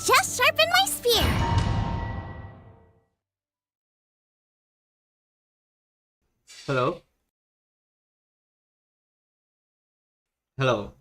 just sharpened my spear. Hello? Hello?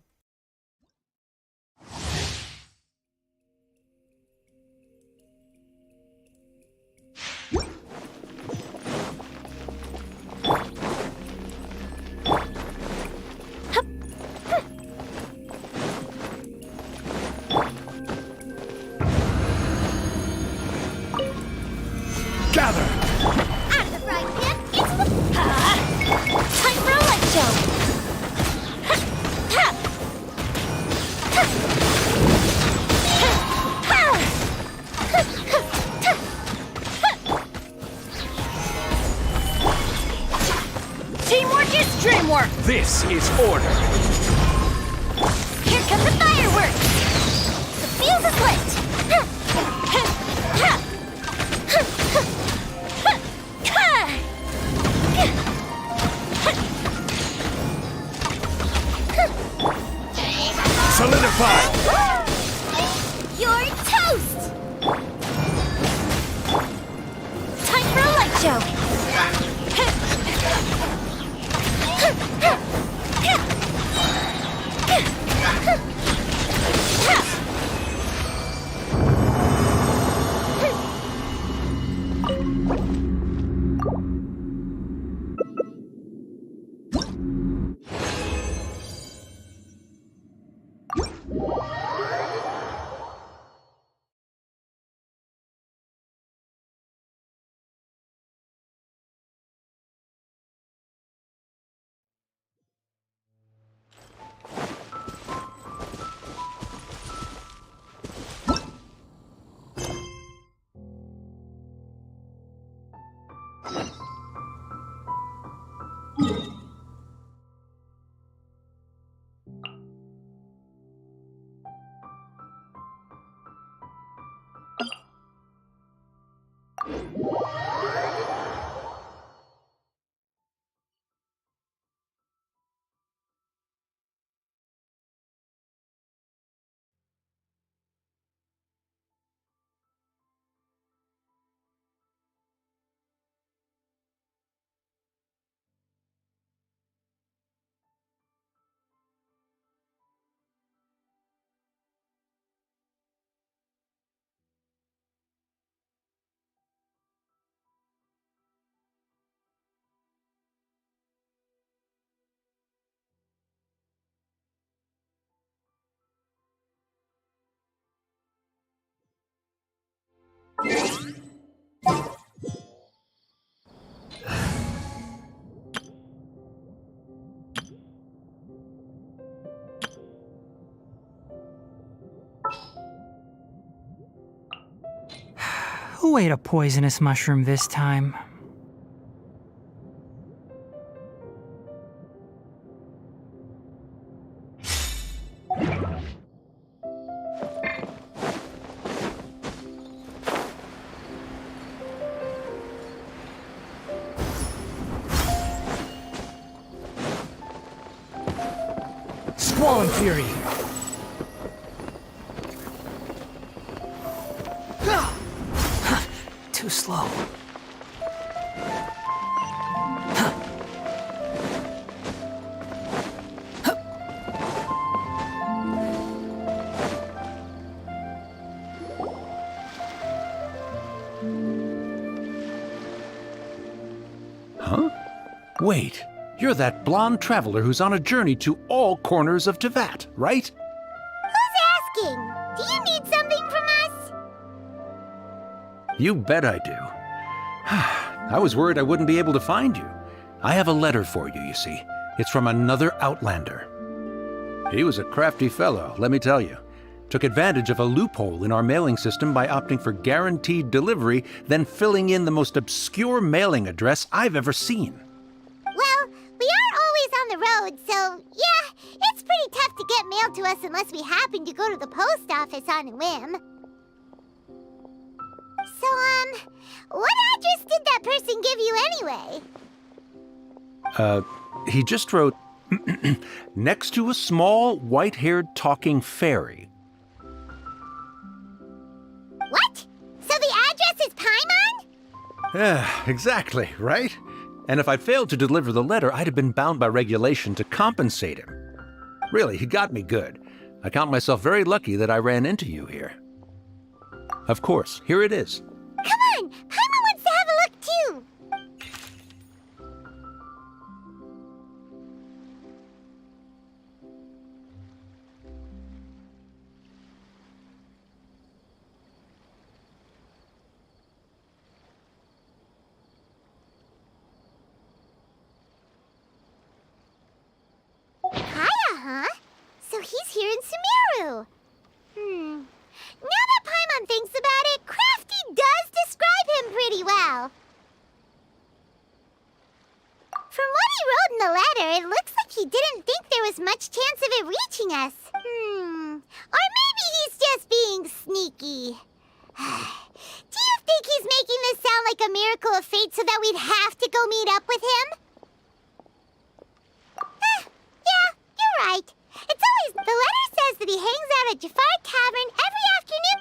Gather! Out of the frying pan, into the... Time for a light show. Teamwork is dreamwork. This is order! Here come the fireworks. The fuse is lit. Solidify! You're toast! Time for a light show! Who ate a poisonous mushroom this time? Squall and Fury! Too slow. Huh? Wait, you're that blonde traveler who's on a journey to all corners of Tevat, right? Who's asking? Do you need something from us? You bet I do. I was worried I wouldn't be able to find you. I have a letter for you, you see. It's from another Outlander. He was a crafty fellow, let me tell you. Took advantage of a loophole in our mailing system by opting for guaranteed delivery, then filling in the most obscure mailing address I've ever seen. Well, we are always on the road, so yeah, it's pretty tough to get mail to us unless we happen to go to the post office on a whim. So, what address did that person give you anyway? He just wrote, next to a small, white-haired talking fairy. Yeah, exactly, right? And if I'd failed to deliver the letter, I'd have been bound by regulation to compensate him. Really, he got me good. I count myself very lucky that I ran into you here. Of course, here it is. Come on! Paimon wants to have a look too! Kaya, huh? So he's here in Sumeru. Now that Paimon thinks about it, Crafty does describe him pretty well. From what he wrote in the letter, it looks like he didn't think there was much chance of it reaching us. Or maybe he's just being sneaky. Do you think he's making this sound like a miracle of fate so that we'd have to go meet up with him? Yeah, you're right. It's always... The letter says that he hangs out at Jafar Tavern every afternoon.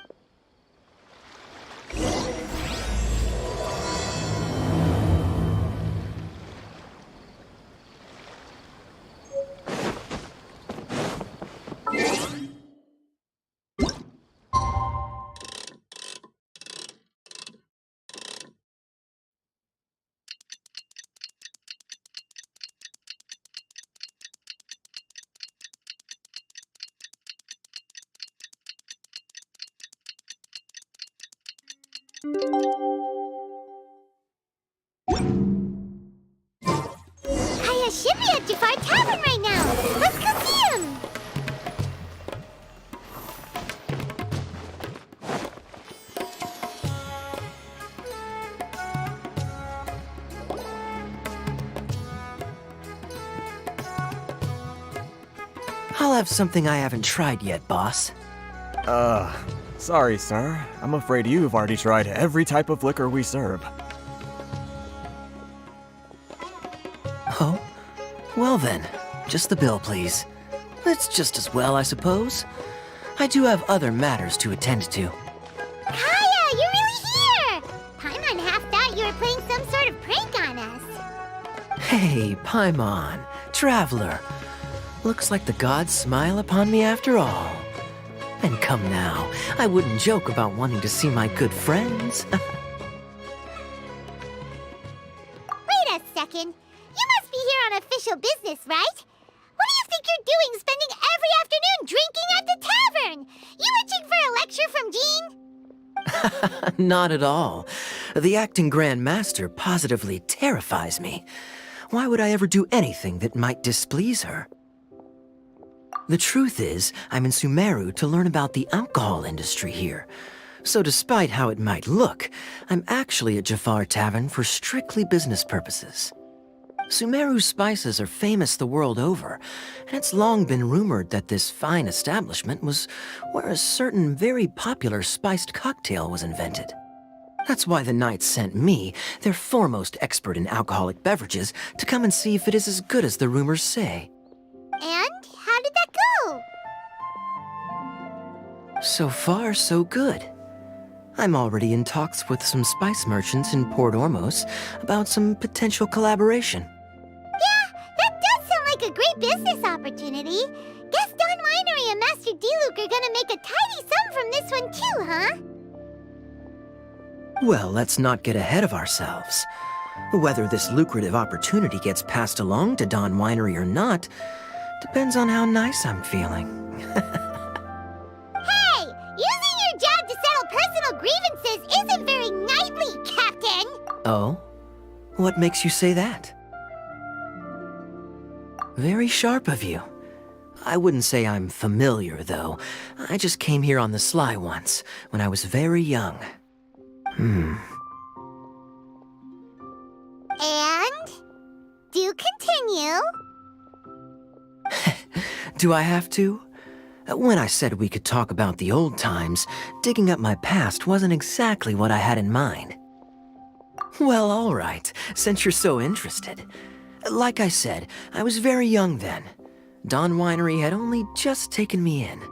Kaya should be at Jafar Tavern right now. Let's go see him. I'll have something I haven't tried yet, boss. Sorry, sir. I'm afraid you've already tried every type of liquor we serve. Oh? Well then, just the bill, please. It's just as well, I suppose. I do have other matters to attend to. Kaya, you're really here! Paimon half thought you were playing some sort of prank on us. Hey, Paimon, traveler. Looks like the gods smile upon me after all. And come now, I wouldn't joke about wanting to see my good friends. Wait a second. You must be here on official business, right? What do you think you're doing spending every afternoon drinking at the tavern? You itching for a lecture from Jean? Not at all. The acting Grand Master positively terrifies me. Why would I ever do anything that might displease her? The truth is, I'm in Sumeru to learn about the alcohol industry here. So despite how it might look, I'm actually at Jafar Tavern for strictly business purposes. Sumeru spices are famous the world over, and it's long been rumored that this fine establishment was where a certain very popular spiced cocktail was invented. That's why the Knights sent me, their foremost expert in alcoholic beverages, to come and see if it is as good as the rumors say. And how did that go? So far, so good. I'm already in talks with some spice merchants in Port Ormos about some potential collaboration. Yeah, that does sound like a great business opportunity. Guess Don Winery and Master D-Luke are gonna make a tidy sum from this one too, huh? Well, let's not get ahead of ourselves. Whether this lucrative opportunity gets passed along to Don Winery or not depends on how nice I'm feeling. Hey, using your job to settle personal grievances isn't very knightly, Captain! Oh? What makes you say that? Very sharp of you. I wouldn't say I'm familiar, though. I just came here on the sly once, when I was very young. And? Do continue. Do I have to? When I said we could talk about the old times, digging up my past wasn't exactly what I had in mind. Well, all right, since you're so interested. Like I said, I was very young then. Don Winery had only just taken me in.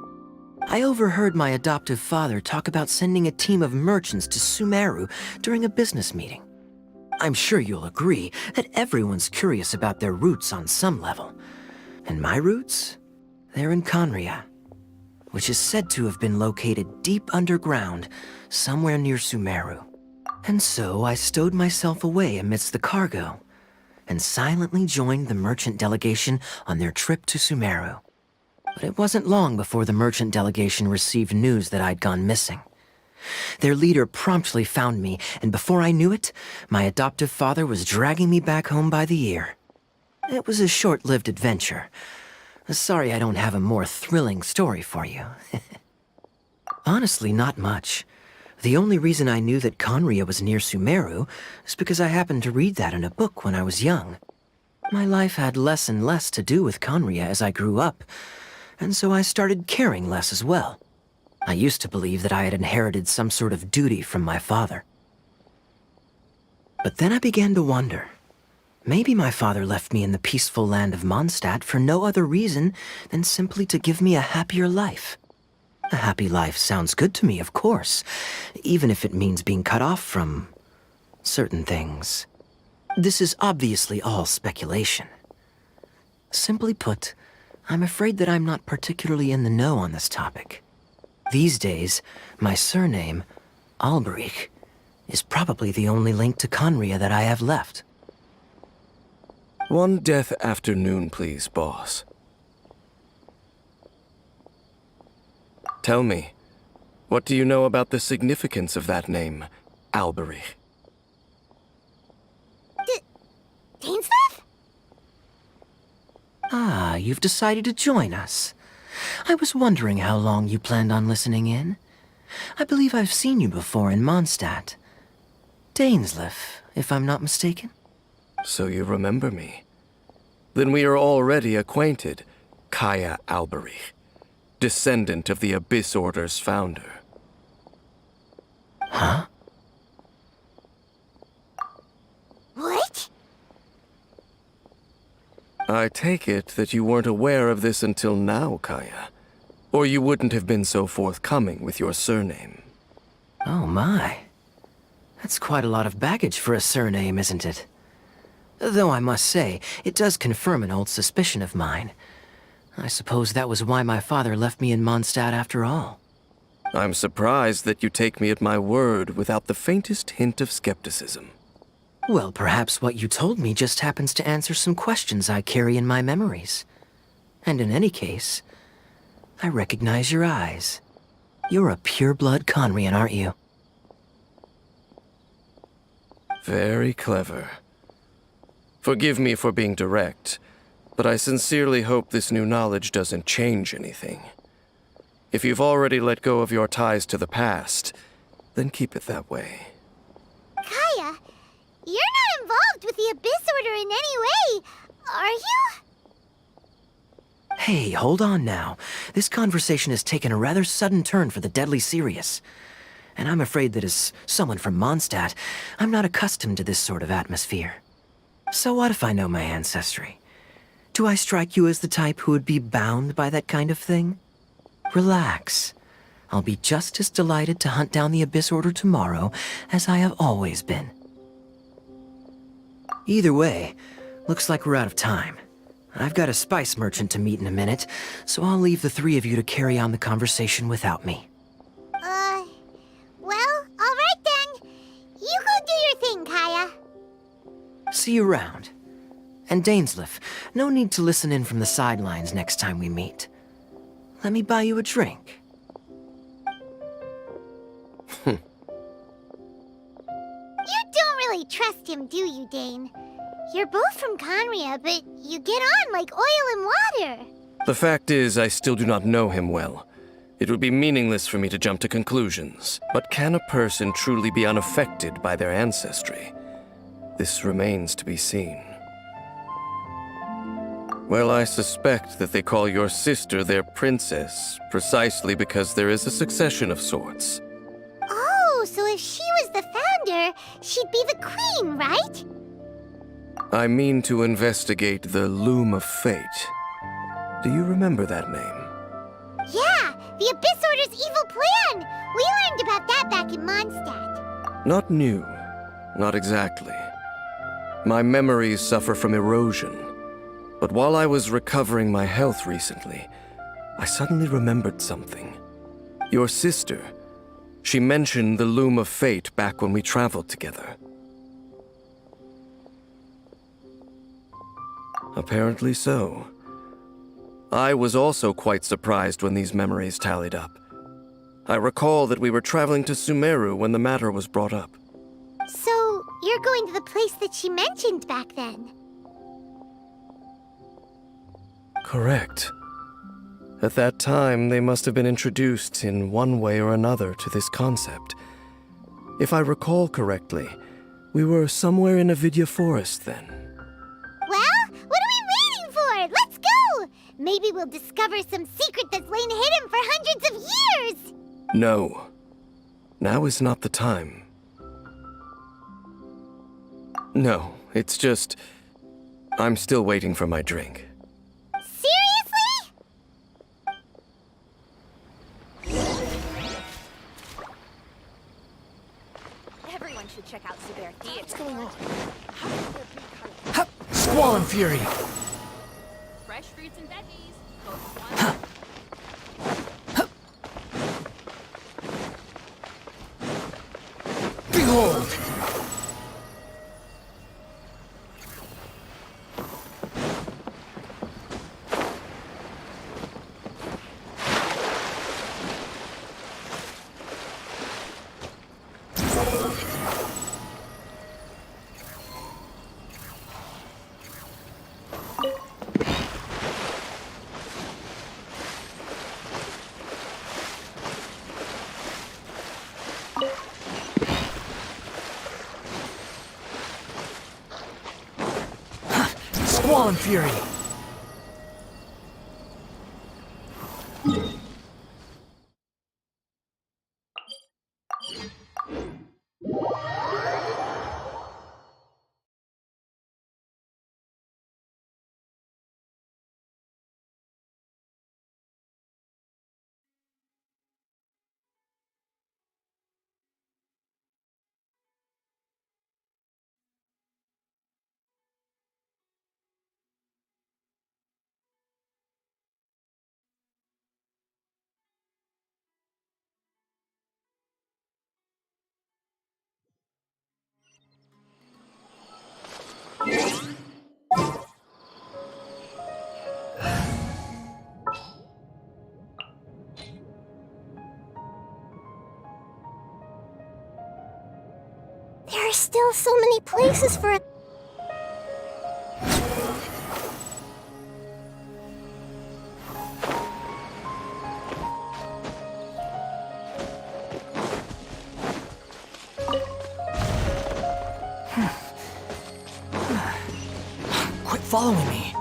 I overheard my adoptive father talk about sending a team of merchants to Sumeru during a business meeting. I'm sure you'll agree that everyone's curious about their roots on some level. And my roots? They're in Conria, which is said to have been located deep underground, somewhere near Sumeru. And so I stowed myself away amidst the cargo, and silently joined the merchant delegation on their trip to Sumeru. But it wasn't long before the merchant delegation received news that I'd gone missing. Their leader promptly found me, and before I knew it, my adoptive father was dragging me back home by the ear. It was a short-lived adventure. Sorry I don't have a more thrilling story for you. Honestly, not much. The only reason I knew that Conria was near Sumeru is because I happened to read that in a book when I was young. My life had less and less to do with Conria as I grew up, and so I started caring less as well. I used to believe that I had inherited some sort of duty from my father. But then I began to wonder. Maybe my father left me in the peaceful land of Mondstadt for no other reason than simply to give me a happier life. A happy life sounds good to me, of course, even if it means being cut off from certain things. This is obviously all speculation. Simply put, I'm afraid that I'm not particularly in the know on this topic. These days, my surname, Alberich, is probably the only link to Conria that I have left. One death afternoon, please, boss. Tell me, what do you know about the significance of that name, Alberich? Dainsleif? Ah, you've decided to join us. I was wondering how long you planned on listening in. I believe I've seen you before in Mondstadt. Dainsleif, if I'm not mistaken. So you remember me. Then we are already acquainted, Kaya Alberich, descendant of the Abyss Order's founder. Huh? What? I take it that you weren't aware of this until now, Kaya. Or you wouldn't have been so forthcoming with your surname. Oh my. That's quite a lot of baggage for a surname, isn't it? Though I must say, it does confirm an old suspicion of mine. I suppose that was why my father left me in Mondstadt after all. I'm surprised that you take me at my word without the faintest hint of skepticism. Well, perhaps what you told me just happens to answer some questions I carry in my memories. And in any case, I recognize your eyes. You're a pure-blood Conrian, aren't you? Very clever. Forgive me for being direct, but I sincerely hope this new knowledge doesn't change anything. If you've already let go of your ties to the past, then keep it that way. Kaya, you're not involved with the Abyss Order in any way, are you? Hey, hold on now. This conversation has taken a rather sudden turn for the deadly serious. And I'm afraid that as someone from Mondstadt, I'm not accustomed to this sort of atmosphere. So what if I know my ancestry? Do I strike you as the type who would be bound by that kind of thing? Relax. I'll be just as delighted to hunt down the Abyss Order tomorrow as I have always been. Either way, looks like we're out of time. I've got a spice merchant to meet in a minute, so I'll leave the three of you to carry on the conversation without me. Well, alright then. You go do your thing, Kaya. See you around. And Dainsleif, no need to listen in from the sidelines next time we meet. Let me buy you a drink. You don't really trust him, do you, Dane? You're both from Conria, but you get on like oil and water. The fact is, I still do not know him well. It would be meaningless for me to jump to conclusions. But can a person truly be unaffected by their ancestry? This remains to be seen. Well, I suspect that they call your sister their princess, precisely because there is a succession of sorts. Oh, so if she was the founder, she'd be the queen, right? I mean to investigate the Loom of Fate. Do you remember that name? Yeah, the Abyss Order's evil plan! We learned about that back in Mondstadt. Not new. Not exactly. My memories suffer from erosion. But while I was recovering my health recently, I suddenly remembered something. Your sister. She mentioned the Loom of Fate back when we traveled together. Apparently so. I was also quite surprised when these memories tallied up. I recall that we were traveling to Sumeru when the matter was brought up. So, you're going to the place that she mentioned back then? Correct. At that time, they must have been introduced in one way or another to this concept. If I recall correctly, we were somewhere in Avidya Forest then. Well, what are we waiting for? Let's go! Maybe we'll discover some secret that's lain hidden for hundreds of years! No. Now is not the time. No, it's just... I'm still waiting for my drink. Seriously? Everyone should check out Zubair Theater. What's going on? Hup! Squall and Fury! Fresh fruits and veggies. Both one. Behold! Squall and Fury! There are still so many places for it. Quit following me.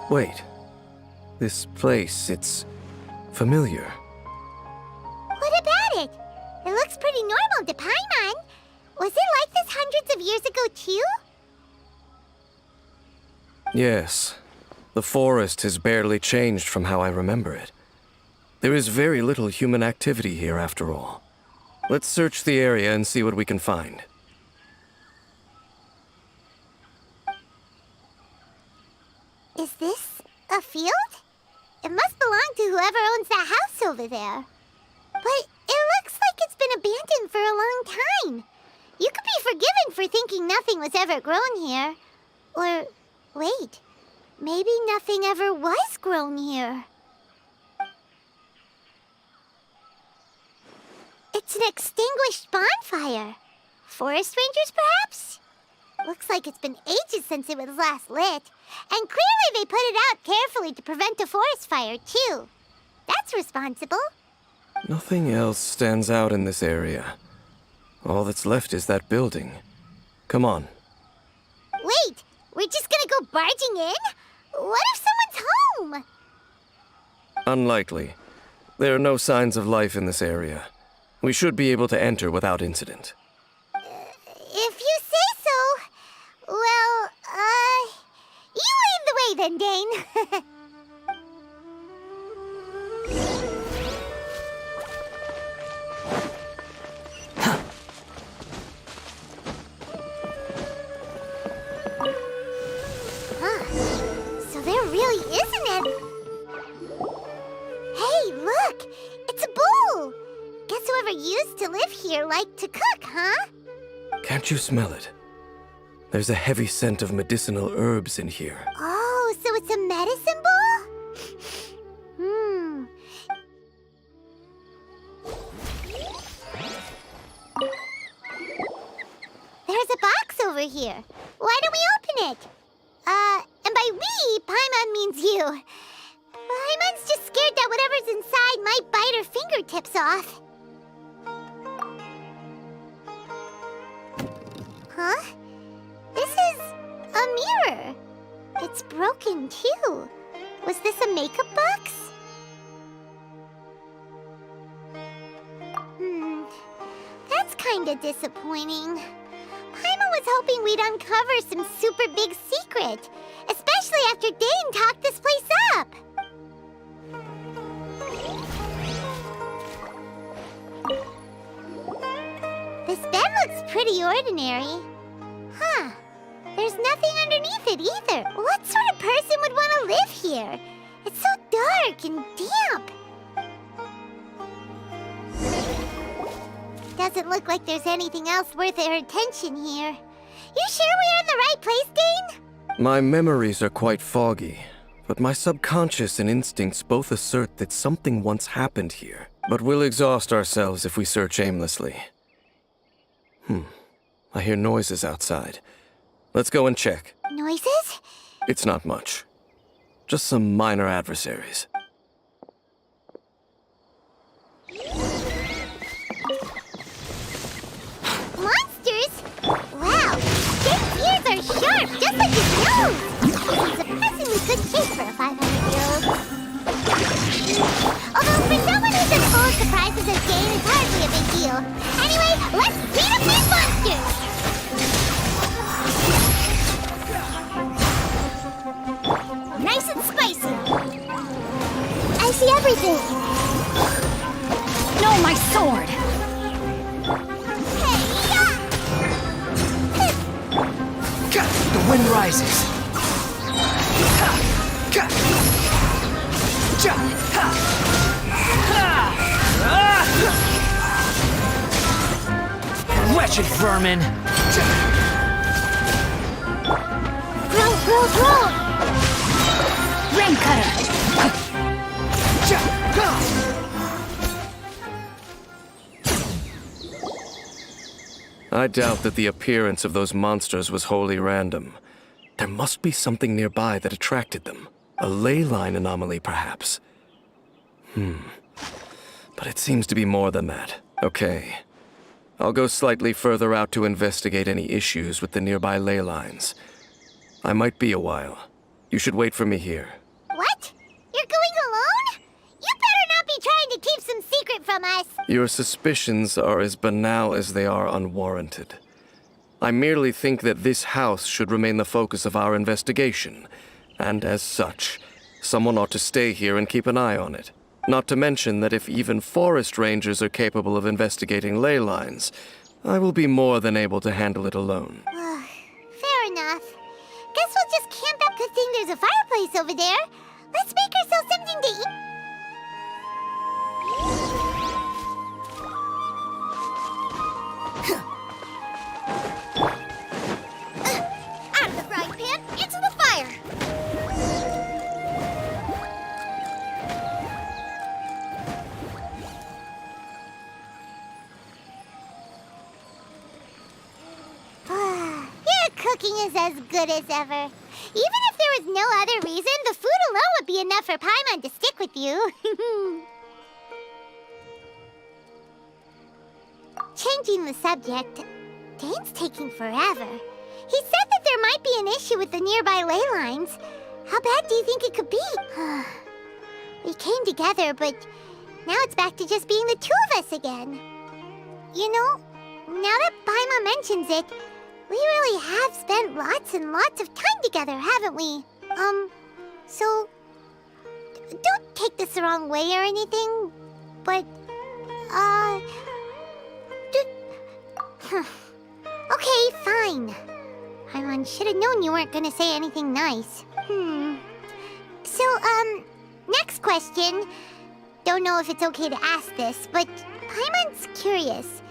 Wait. This place, it's familiar. What about it? It looks pretty normal to Paimon. Was it like this hundreds of years ago, too? Yes. The forest has barely changed from how I remember it. There is very little human activity here after all. Let's search the area and see what we can find. Is this a field? It must belong to whoever owns that house over there. But it looks like it's been abandoned for a long time. You could be forgiven for thinking nothing was ever grown here. Or, wait, maybe nothing ever was grown here. It's an extinguished bonfire. Forest rangers, perhaps? Looks like it's been ages since it was last lit. And clearly they put it out carefully to prevent a forest fire, too. That's responsible. Nothing else stands out in this area. All that's left is that building. Come on. Wait, we're just gonna go barging in? What if someone's home? Unlikely. There are no signs of life in this area. We should be able to enter without incident. If you say so. Well, you lead the way then, Dane. really isn't it? Hey, look! It's a bowl! Guess whoever used to live here liked to cook, huh? Can't you smell it? There's a heavy scent of medicinal herbs in here. Oh, so it's a medicine bowl? There's a box over here. Why don't we open it? And by we, Paimon means you. Paimon's just scared that whatever's inside might bite her fingertips off. Huh? This is a mirror. It's broken, too. Was this a makeup box? That's kinda disappointing. Paimon was hoping we'd uncover some super big secret, especially after Dane talked this place up. This bed looks pretty ordinary. Huh. There's nothing underneath it either. What sort of person would want to live here? It's so dark and damp. Doesn't look like there's anything else worth our attention here. You sure we're in the right place, Dane? My memories are quite foggy, but my subconscious and instincts both assert that something once happened here. But we'll exhaust ourselves if we search aimlessly. I hear noises outside. Let's go and check. Noises? It's not much. Just some minor adversaries. Monsters? Wow, Dane's ears are sharp, just like his nose. He's surprisingly good shape for a 500-year-old. Although for someone who's as full of surprises as Dane, it's hardly a big deal. Anyway, let's beat up these monsters! Nice and spicy. I see everything. No, my sword! The wind rises. Wretched vermin! Roll! Rain cutter! I doubt that the appearance of those monsters was wholly random. There must be something nearby that attracted them. A ley line anomaly, perhaps. But it seems to be more than that. Okay. I'll go slightly further out to investigate any issues with the nearby ley lines. I might be a while. You should wait for me here. What? You're going alone? You better not be trying to keep some secret from us. Your suspicions are as banal as they are unwarranted. I merely think that this house should remain the focus of our investigation, and as such, someone ought to stay here and keep an eye on it. Not to mention that if even forest rangers are capable of investigating ley lines, I will be more than able to handle it alone. Fair enough. Guess we'll just camp out. Good thing there's a fireplace over there. Let's make ourselves something to eat. Out of the frying pan, into the fire! Your cooking is as good as ever. Even if there was no other reason, the food alone would be enough for Paimon to stick with you. Changing the subject, Dane's taking forever. He said that there might be an issue with the nearby ley lines. How bad do you think it could be? We came together, but now it's back to just being the two of us again. You know, now that Paimon mentions it, we really have spent lots and lots of time together, haven't we? So don't take this the wrong way or anything, but, okay, fine. Paimon should have known you weren't gonna say anything nice. So, next question. Don't know if it's okay to ask this, but Paimon's curious.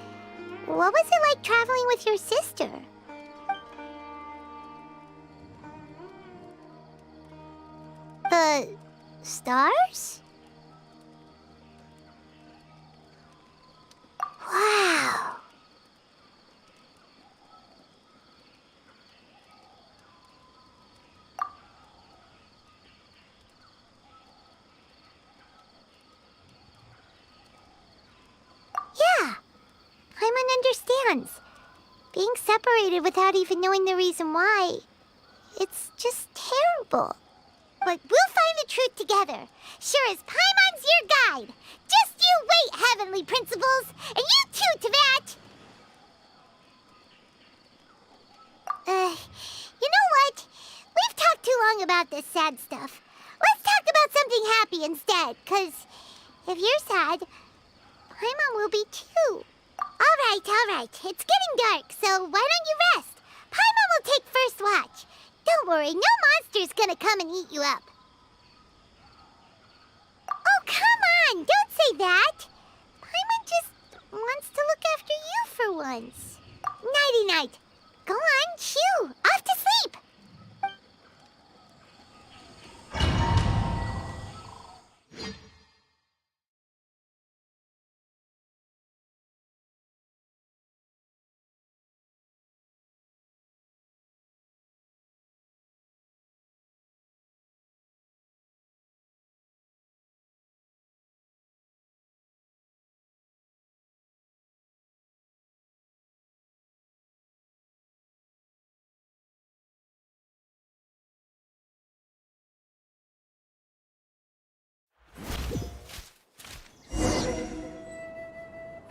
What was it like traveling with your sister? The stars? Wow. Yeah, Paimon understands. Being separated without even knowing the reason why, it's just terrible. But we'll find the truth together. Sure as Paimon's your guide. Just you wait, Heavenly Principles! And you too, Teyvat! You know what? We've talked too long about this sad stuff. Let's talk about something happy instead, 'cause if you're sad, Paimon will be too. All right. It's getting dark, so why don't you rest? Paimon will take first watch. Don't worry, no monster's gonna come and eat you up. Oh, come on! Don't say that! Paimon just wants to look after you for once. Nighty-night. Go on, shoo! Off to sleep!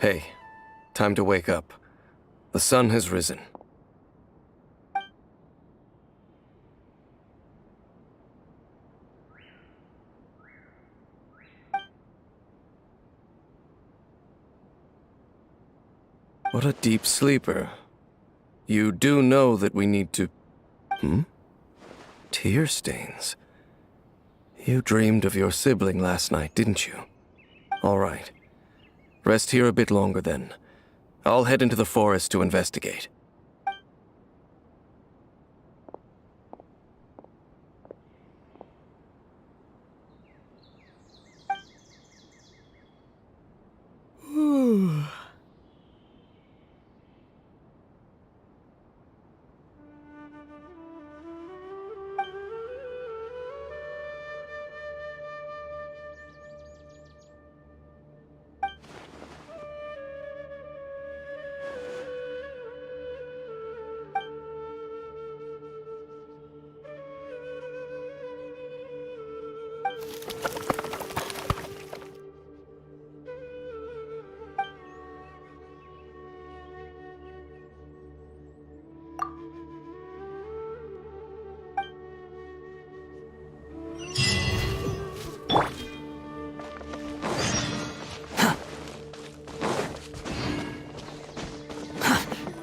Hey, time to wake up. The sun has risen. What a deep sleeper. You do know that we need to... Tear stains. You dreamed of your sibling last night, didn't you? All right. Rest here a bit longer then. I'll head into the forest to investigate.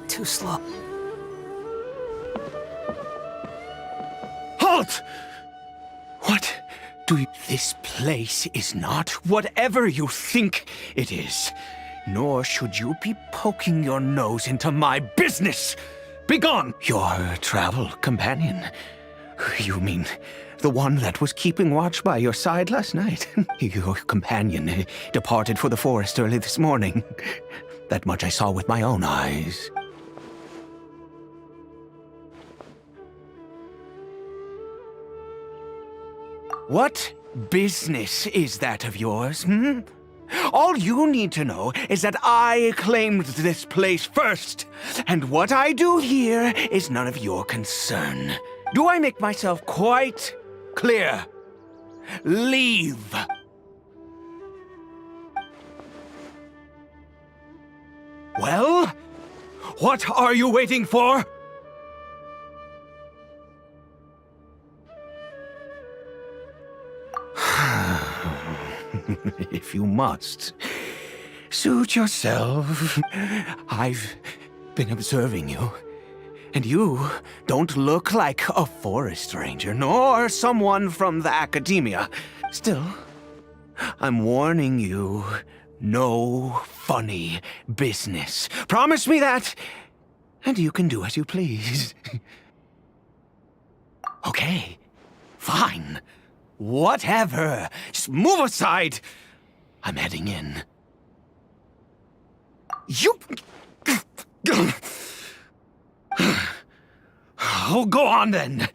Too slow. Halt! What do you... This place is not whatever you think it is. Nor should you be poking your nose into my business. Begone! Your travel companion. You mean the one that was keeping watch by your side last night? Your companion departed for the forest early this morning. That much I saw with my own eyes. What business is that of yours, All you need to know is that I claimed this place first, and what I do here is none of your concern. Do I make myself quite clear? Leave! Well, what are you waiting for? If you must, suit yourself. I've been observing you. And you don't look like a forest ranger, nor someone from the academia. Still, I'm warning you, no funny business. Promise me that, and you can do as you please. Okay, fine. Whatever. Just move aside. I'm heading in. You... Oh, go on then.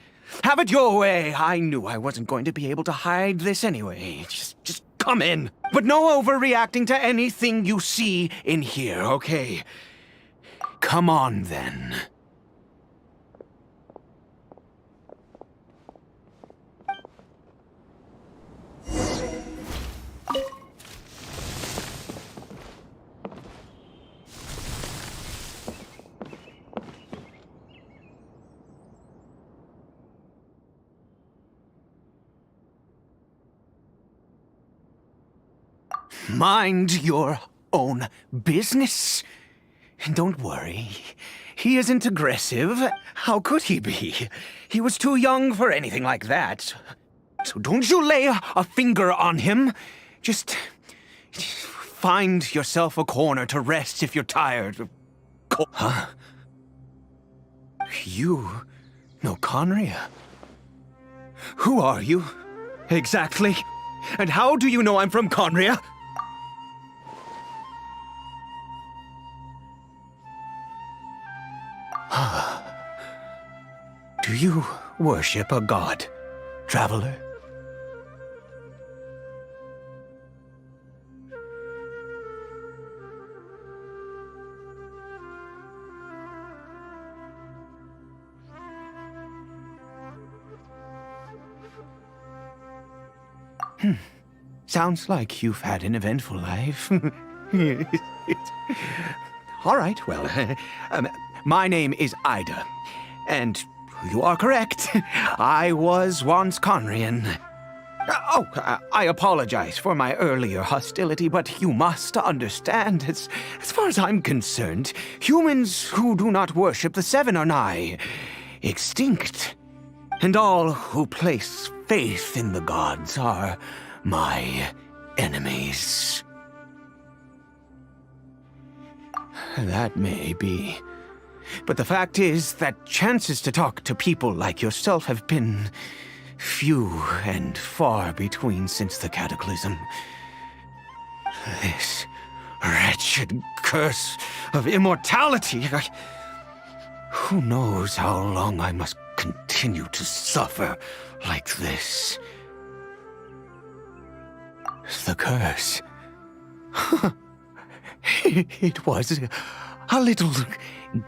Have it your way. I knew I wasn't going to be able to hide this anyway. Just come in. But no overreacting to anything you see in here, okay? Come on then. Mind your own business. And don't worry, he isn't aggressive. How could he be? He was too young for anything like that. So don't you lay a finger on him. Just find yourself a corner to rest if you're tired. Huh? You know Conria? Who are you? Exactly. And how do you know I'm from Conria? Do you worship a god, traveler? Sounds like you've had an eventful life. All right, well, my name is Ida, and you are correct. I was once Conrian. I apologize for my earlier hostility, but you must understand, as far as I'm concerned, humans who do not worship the Seven are nigh extinct. And all who place faith in the gods are my enemies. That may be. But the fact is that chances to talk to people like yourself have been few and far between since the cataclysm. This wretched curse of immortality. Who knows how long I must continue to suffer like this? The curse. It was a little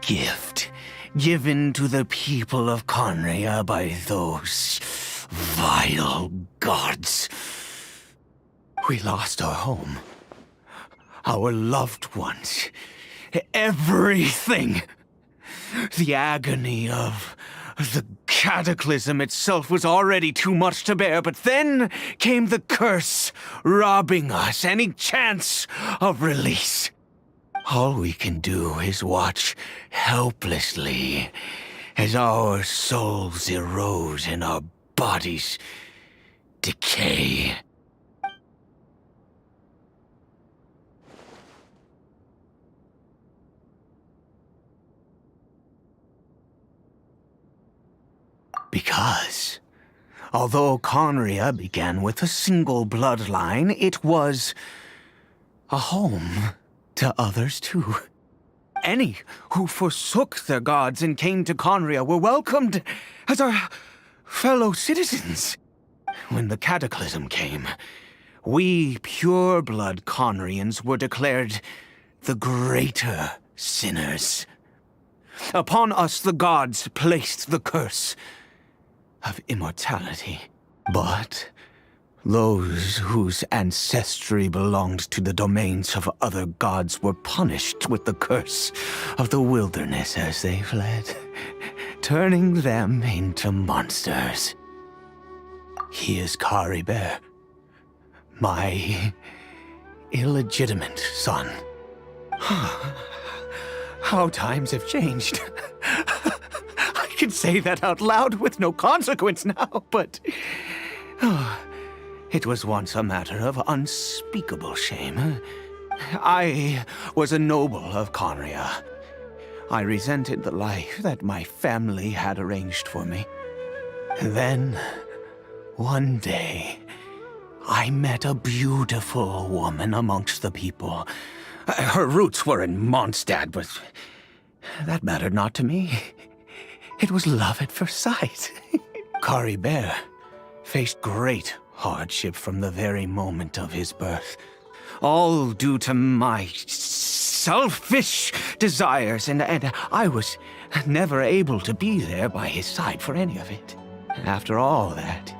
gift given to the people of Conria by those vile gods. We lost our home, our loved ones, everything. The agony of the cataclysm itself was already too much to bear, but then came the curse, robbing us any chance of release. All we can do is watch helplessly as our souls erode and our bodies decay. Because, although Conria began with a single bloodline, it was a home to others too. Any who forsook their gods and came to Conria were welcomed as our fellow citizens. When the cataclysm came, we pure-blood Conrians were declared the greater sinners. Upon us the gods placed the curse of immortality. But those whose ancestry belonged to the domains of other gods were punished with the curse of the wilderness as they fled, turning them into monsters. He is Caribert, my illegitimate son. How times have changed. can say that out loud with no consequence now, but... it was once a matter of unspeakable shame. I was a noble of Conria. I resented the life that my family had arranged for me. Then, one day, I met a beautiful woman amongst the people. Her roots were in Mondstadt, but that mattered not to me. It was love at first sight. Caribert faced great hardship from the very moment of his birth. All due to my selfish desires, and I was never able to be there by his side for any of it. After all that,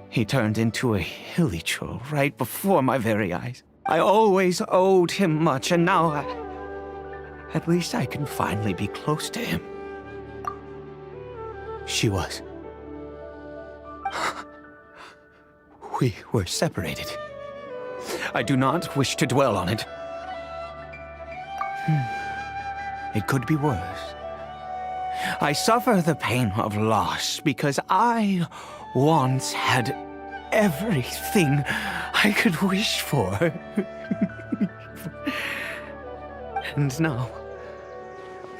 he turned into a hilichurl right before my very eyes. I always owed him much, and now at least I can finally be close to him. She was. We were separated. I do not wish to dwell on it. It could be worse. I suffer the pain of loss because I once had everything I could wish for. And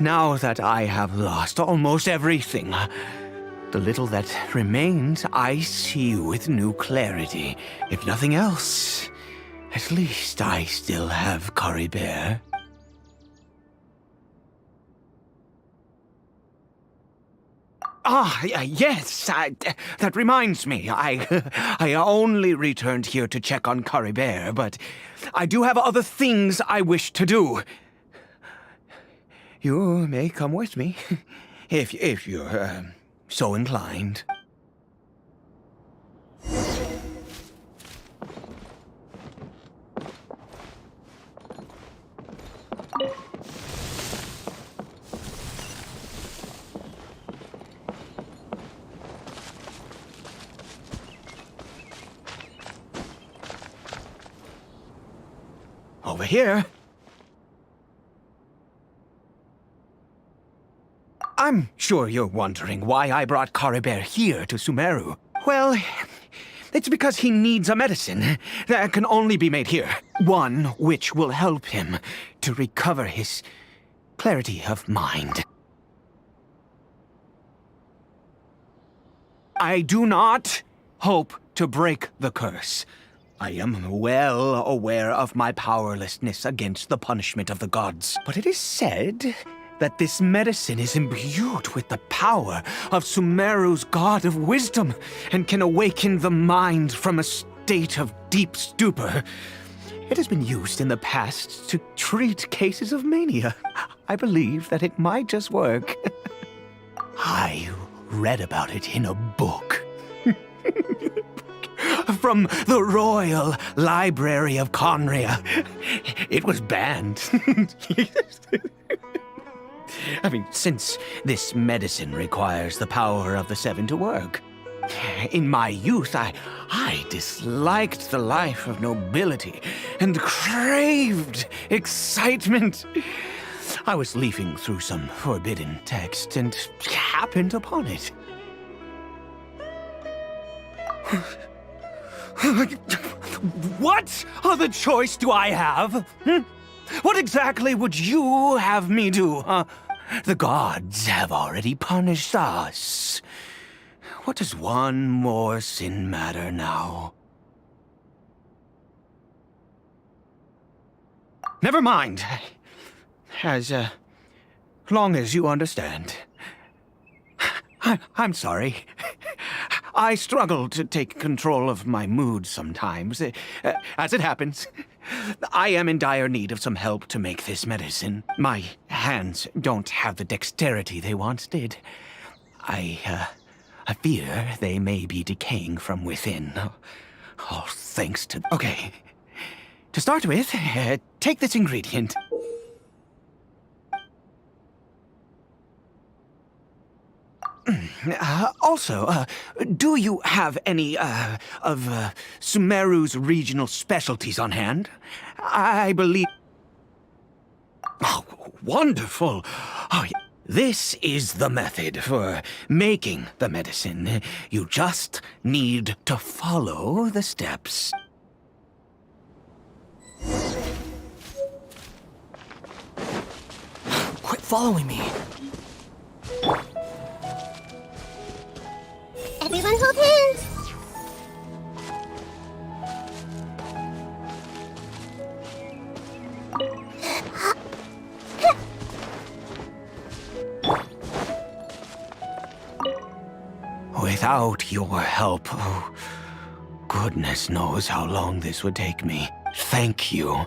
now that I have lost almost everything, the little that remains I see with new clarity. If nothing else, at least I still have Caribert. Yes, that reminds me. I only returned here to check on Caribert, but I do have other things I wish to do. You may come with me, if you're so inclined. Over here. I'm sure you're wondering why I brought Caribert here to Sumeru. Well, it's because he needs a medicine that can only be made here. One which will help him to recover his clarity of mind. I do not hope to break the curse. I am well aware of my powerlessness against the punishment of the gods. But it is said that this medicine is imbued with the power of Sumeru's god of wisdom and can awaken the mind from a state of deep stupor. It has been used in the past to treat cases of mania. I believe that it might just work. I read about it in a book. From the Royal Library of Conria. It was banned. I mean, since this medicine requires the power of the Seven to work. In my youth, I disliked the life of nobility and craved excitement. I was leafing through some forbidden text and happened upon it. What other choice do I have? What exactly would you have me do? The gods have already punished us. What does one more sin matter now? Never mind. As long as you understand. I'm sorry. I struggle to take control of my mood sometimes. As it happens, I am in dire need of some help to make this medicine. My hands don't have the dexterity they once did. I fear they may be decaying from within. All thanks to... Okay. To start with, take this ingredient. Also, do you have any, of Sumeru's regional specialties on hand? I believe... Oh, wonderful! Oh, This is the method for making the medicine. You just need to follow the steps. Quit following me. Everyone hold hands. Without your help, oh, goodness knows how long this would take me. Thank you.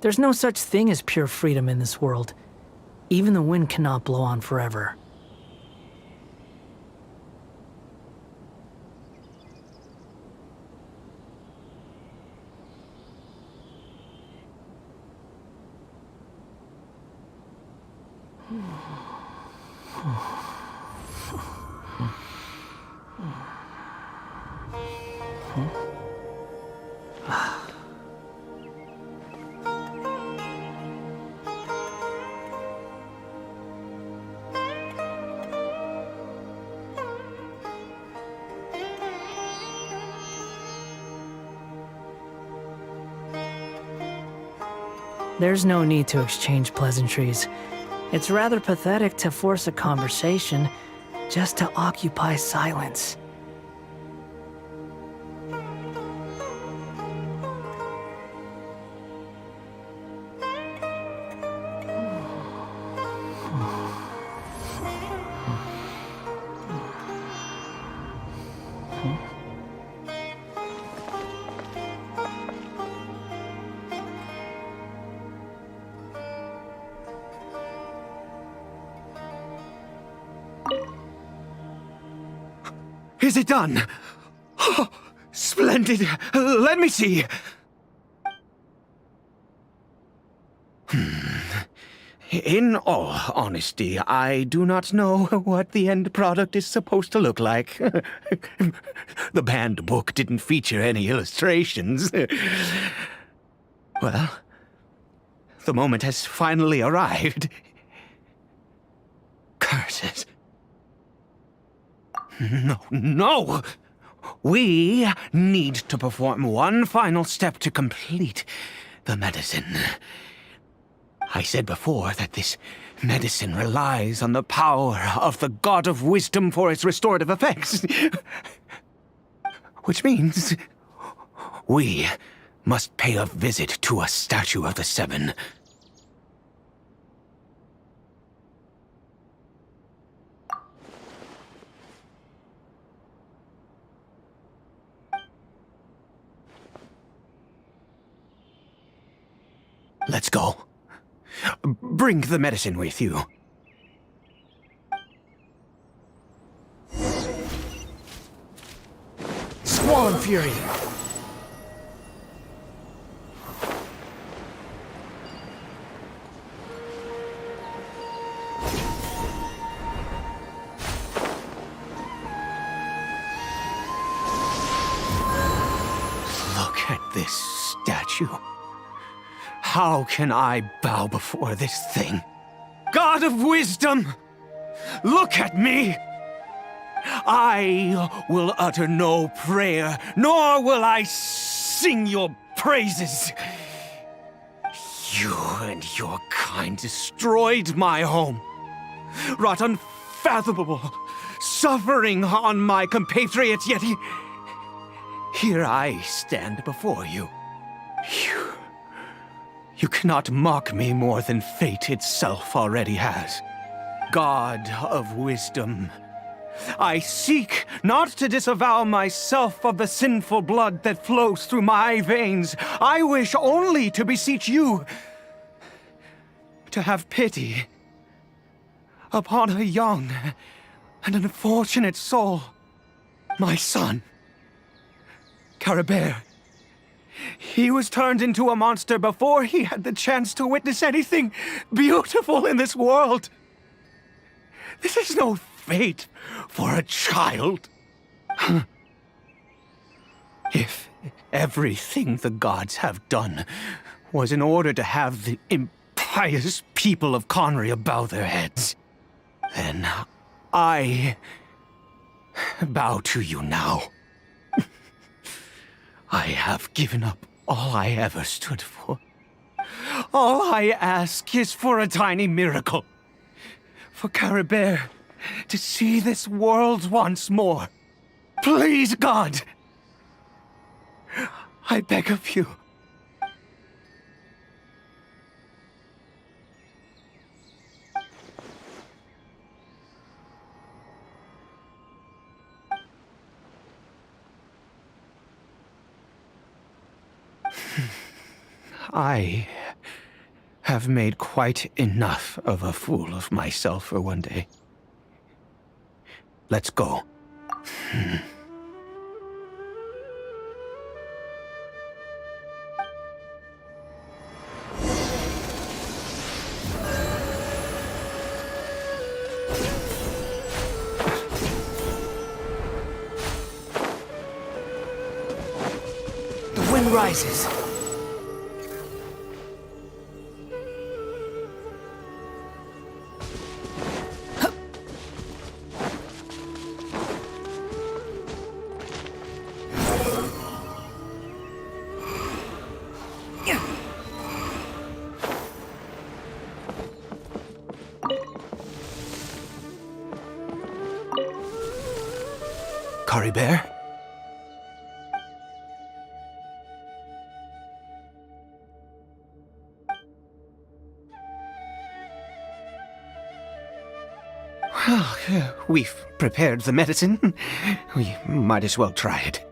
There's no such thing as pure freedom in this world. Even the wind cannot blow on forever. There's no need to exchange pleasantries. It's rather pathetic to force a conversation just to occupy silence. Is it done? Oh, splendid. Let me see. In all honesty, I do not know what the end product is supposed to look like. The banned book didn't feature any illustrations. Well, the moment has finally arrived. Curses. No! We need to perform one final step to complete the medicine. I said before that this medicine relies on the power of the God of Wisdom for its restorative effects. Which means we must pay a visit to a statue of the Seven. Let's go. Bring the medicine with you. Squall Fury! Look at this statue. How can I bow before this thing? God of Wisdom! Look at me! I will utter no prayer, nor will I sing your praises. You and your kind destroyed my home, wrought unfathomable suffering on my compatriots, yet here I stand before you. You cannot mock me more than fate itself already has. God of Wisdom, I seek not to disavow myself of the sinful blood that flows through my veins. I wish only to beseech you to have pity upon a young and unfortunate soul, my son, Caribert. He was turned into a monster before he had the chance to witness anything beautiful in this world. This is no fate for a child. If everything the gods have done was in order to have the impious people of Conria bow their heads, then I bow to you now. I have given up all I ever stood for. All I ask is for a tiny miracle. For Caribert to see this world once more. Please, God! I beg of you. I have made quite enough of a fool of myself for one day. Let's go. The wind rises. Caribert? Well, we've prepared the medicine. We might as well try it.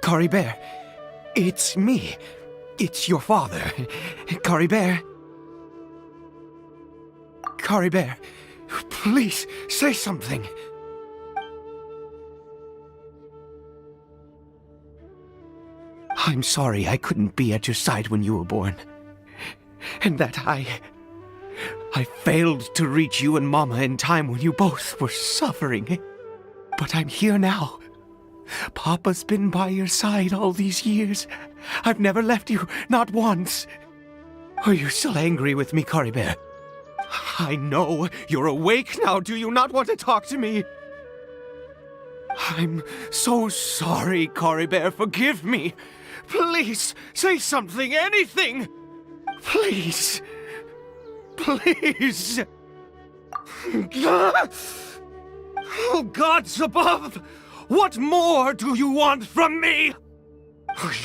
Caribert, it's me. It's your father. Caribert. Caribert, please say something. I'm sorry I couldn't be at your side when you were born. And that I failed to reach you and Mama in time when you both were suffering. But I'm here now. Papa's been by your side all these years. I've never left you, not once. Are you still angry with me, Caribert? I know you're awake now. Do you not want to talk to me? I'm so sorry, Cory Bear. Forgive me. Please, say something, anything. Please. Please. Oh, gods above! What more do you want from me?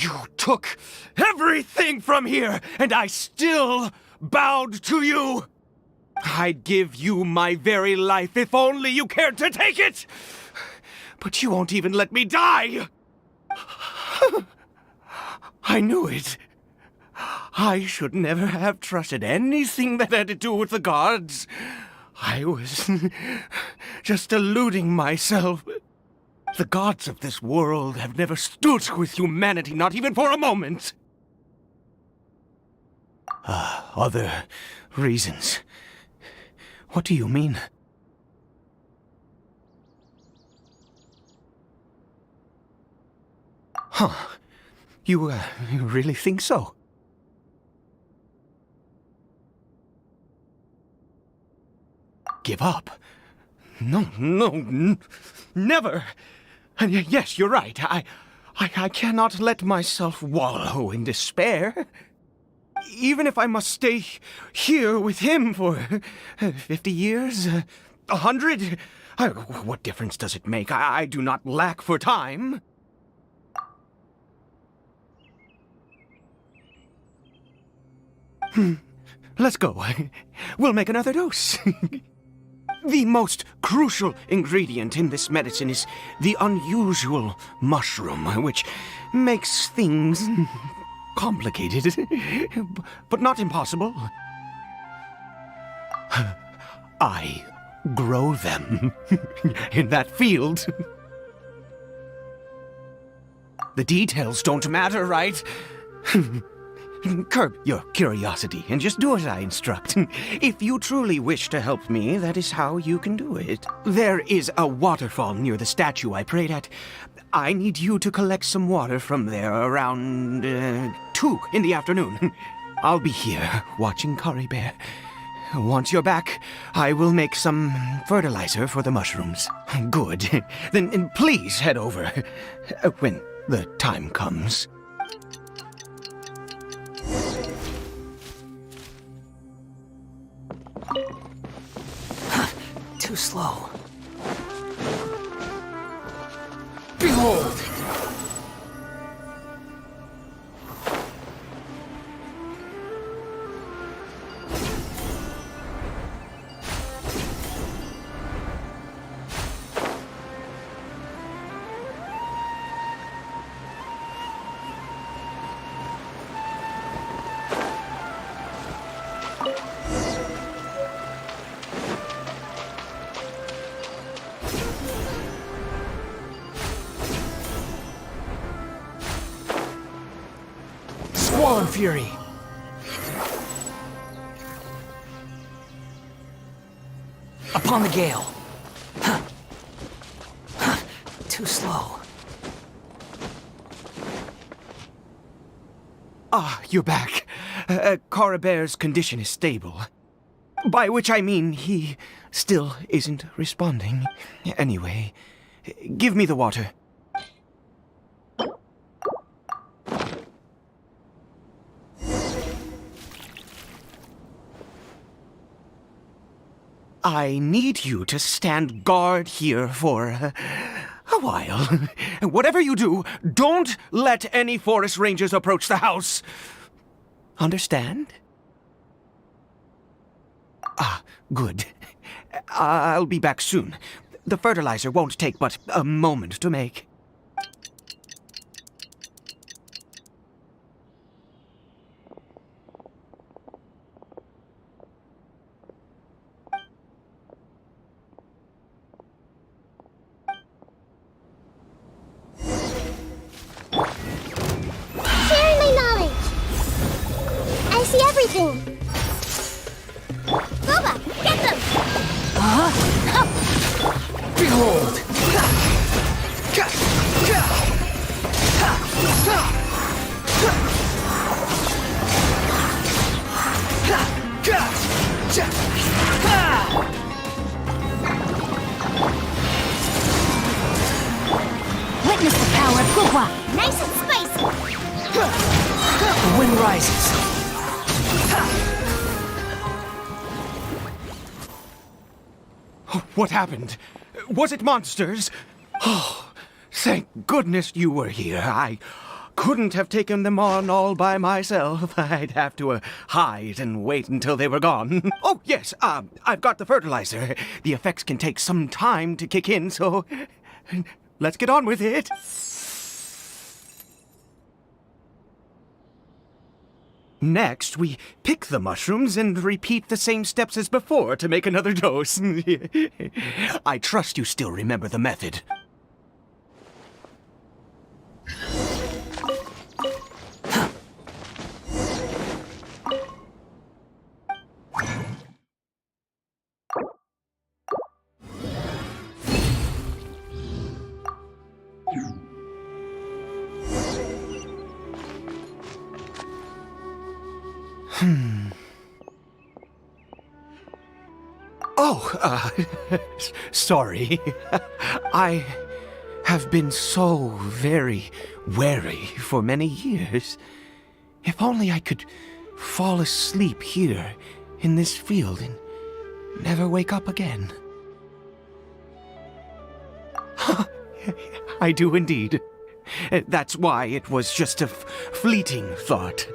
You took everything from here, and I still bowed to you. I'd give you my very life if only you cared to take it. But you won't even let me die. I knew it. I should never have trusted anything that had to do with the gods. I was just deluding myself. The gods of this world have never stood with humanity, not even for a moment. Other reasons. What do you mean? Huh. You really think so? Give up? No, never. And yes, you're right. I cannot let myself wallow in despair. Even if I must stay here with him for 50 years, 100, what difference does it make? I do not lack for time. Let's go. We'll make another dose. The most crucial ingredient in this medicine is the unusual mushroom, which makes things complicated, but not impossible. I grow them in that field. The details don't matter, right? Curb your curiosity and just do as I instruct. If you truly wish to help me, that is how you can do it. There is a waterfall near the statue I prayed at. I need you to collect some water from there around 2 in the afternoon. I'll be here watching Cory Bear. Once you're back, I will make some fertilizer for the mushrooms. Good. Then please head over when the time comes. Too slow. Behold! Squall Fury. Upon the gale. Too slow. Ah, you're back. Cory Bear's condition is stable. By which I mean he still isn't responding. Anyway, give me the water. I need you to stand guard here for a while. Whatever you do, don't let any forest rangers approach the house. Understand? Ah, good. I'll be back soon. The fertilizer won't take but a moment to make. Sharing my knowledge. I see everything. Boba, get them! Behold! Witness the power of Gugwa. Nice and spicy. The wind rises. What happened? Was it monsters? Oh, thank goodness you were here. I couldn't have taken them on all by myself. I'd have to hide and wait until they were gone. Oh, yes, I've got the fertilizer. The effects can take some time to kick in, so let's get on with it. Next, we pick the mushrooms and repeat the same steps as before to make another dose. I trust you still remember the method. Oh, sorry. I have been so very wary for many years. If only I could fall asleep here in this field and never wake up again. I do indeed. That's why it was just a fleeting thought.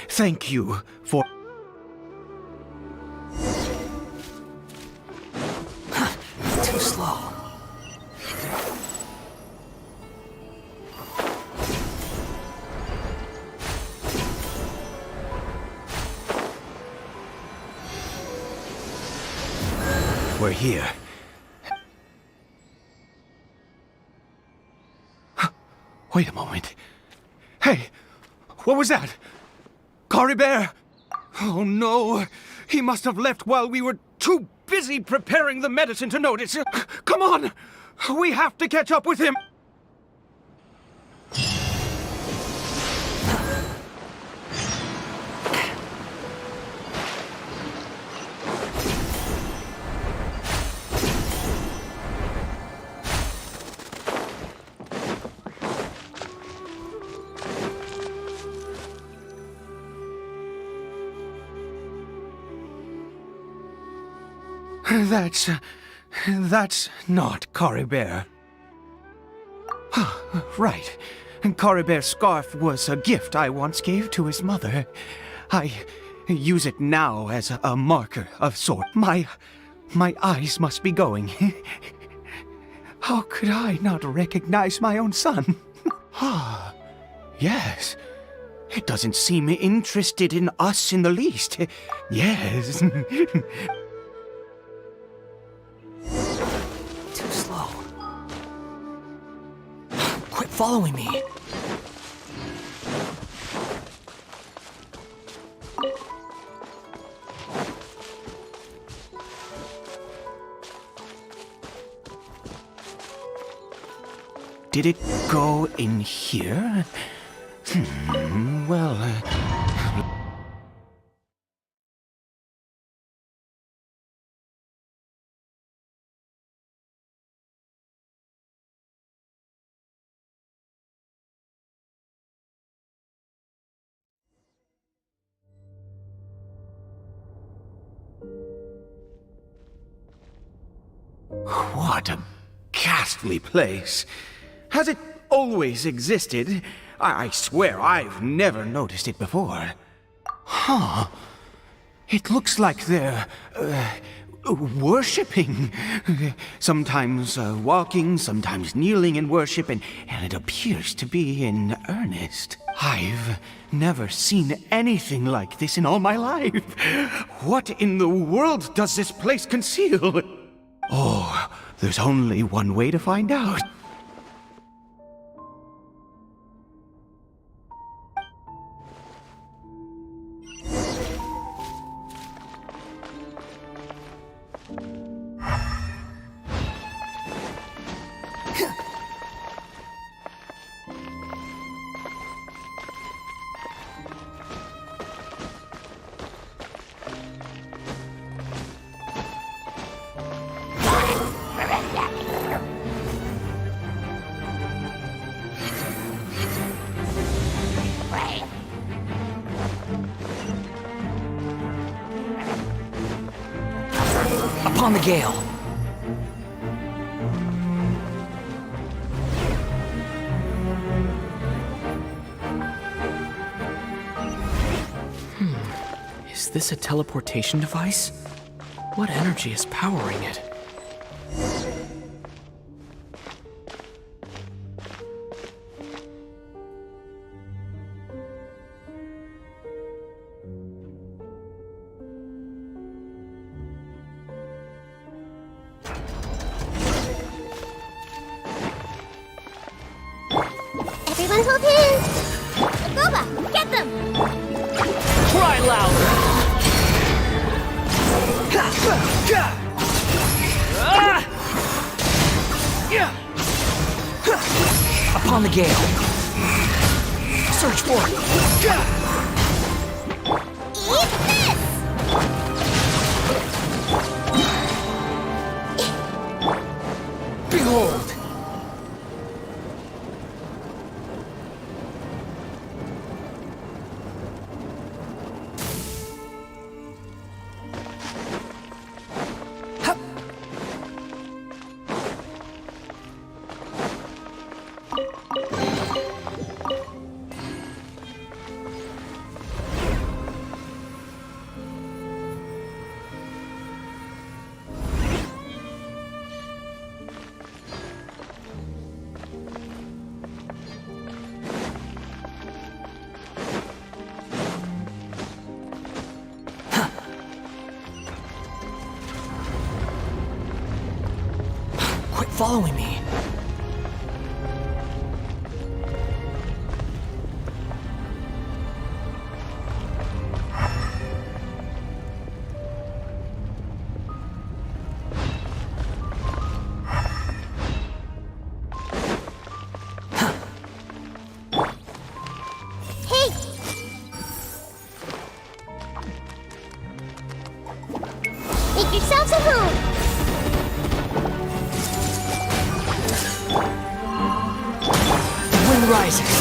Thank you for... Too slow. We're here. Wait a moment. Hey, what was that? Cory Bear! Oh no, he must have left while we were too busy preparing the medicine to notice. Come on, we have to catch up with him. That's not Cory Bear. Right. Cory Bear's scarf was a gift I once gave to his mother. I use it now as a marker of sort. My eyes must be going. How could I not recognize my own son? Yes. It doesn't seem interested in us in the least. Yes. Quit following me. Did it go in here? Well, what a ghastly place. Has it always existed? I swear I've never noticed it before. Huh. It looks like they're, worshipping. Sometimes walking, sometimes kneeling in worship, and it appears to be in earnest. I've never seen anything like this in all my life. What in the world does this place conceal? Oh, there's only one way to find out. Upon the gale. Is this a teleportation device? What energy is powering it? Everyone hold hands. Agoba, get them. Cry louder! Upon the gale. Search for it. Eat this. Behold! Quit following me. Hey. Make yourselves at home. The wind rises.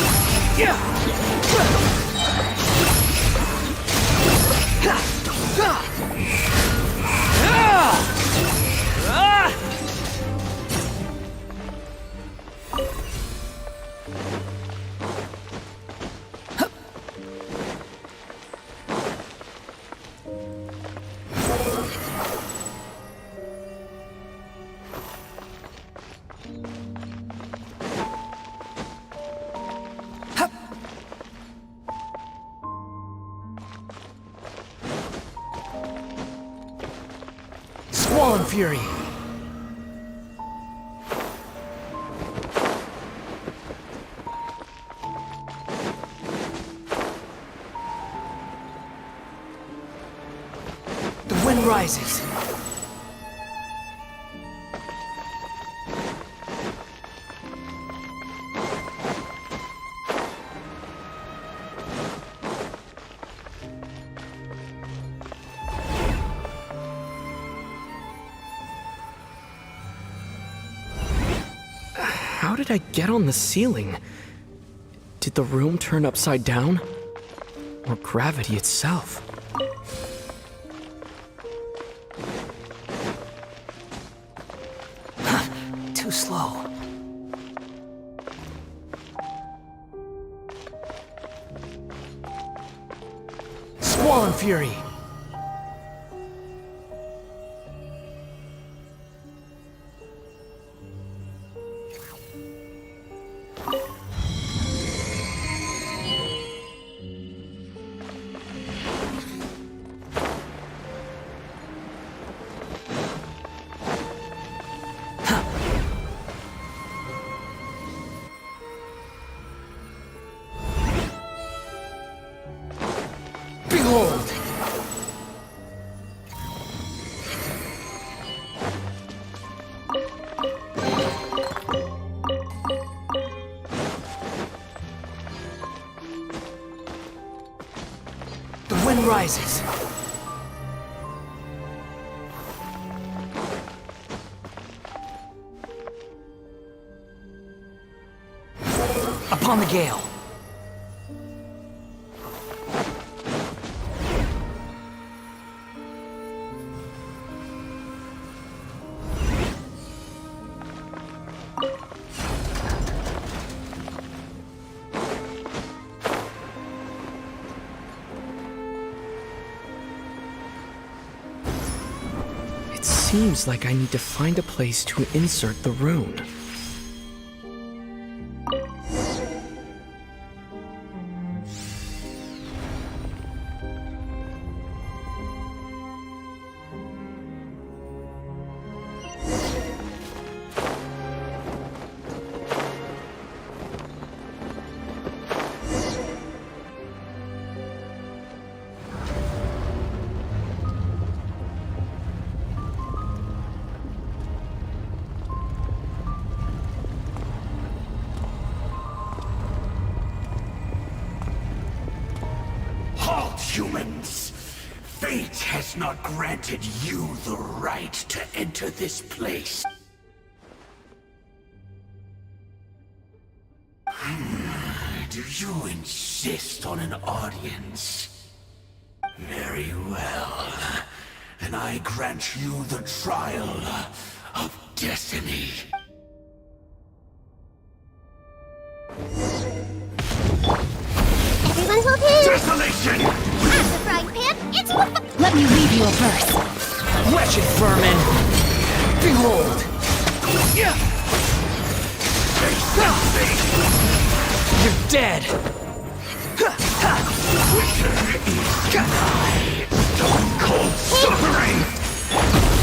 Squall Fury. The wind rises. How did I get on the ceiling? Did the room turn upside down? Or gravity itself? Too slow. Squall Fury. Behold! The wind rises. Upon the gale. seems like I need to find a place to insert the rune. Humans, fate has not granted you the right to enter this place. Do you insist on an audience? Very well. Then I grant you the trial of destiny. Everyone hold his. Desolation! As the frying pan, it's Let me leave you a verse. Wretched vermin! Behold! You're dead! Stone cold suffering!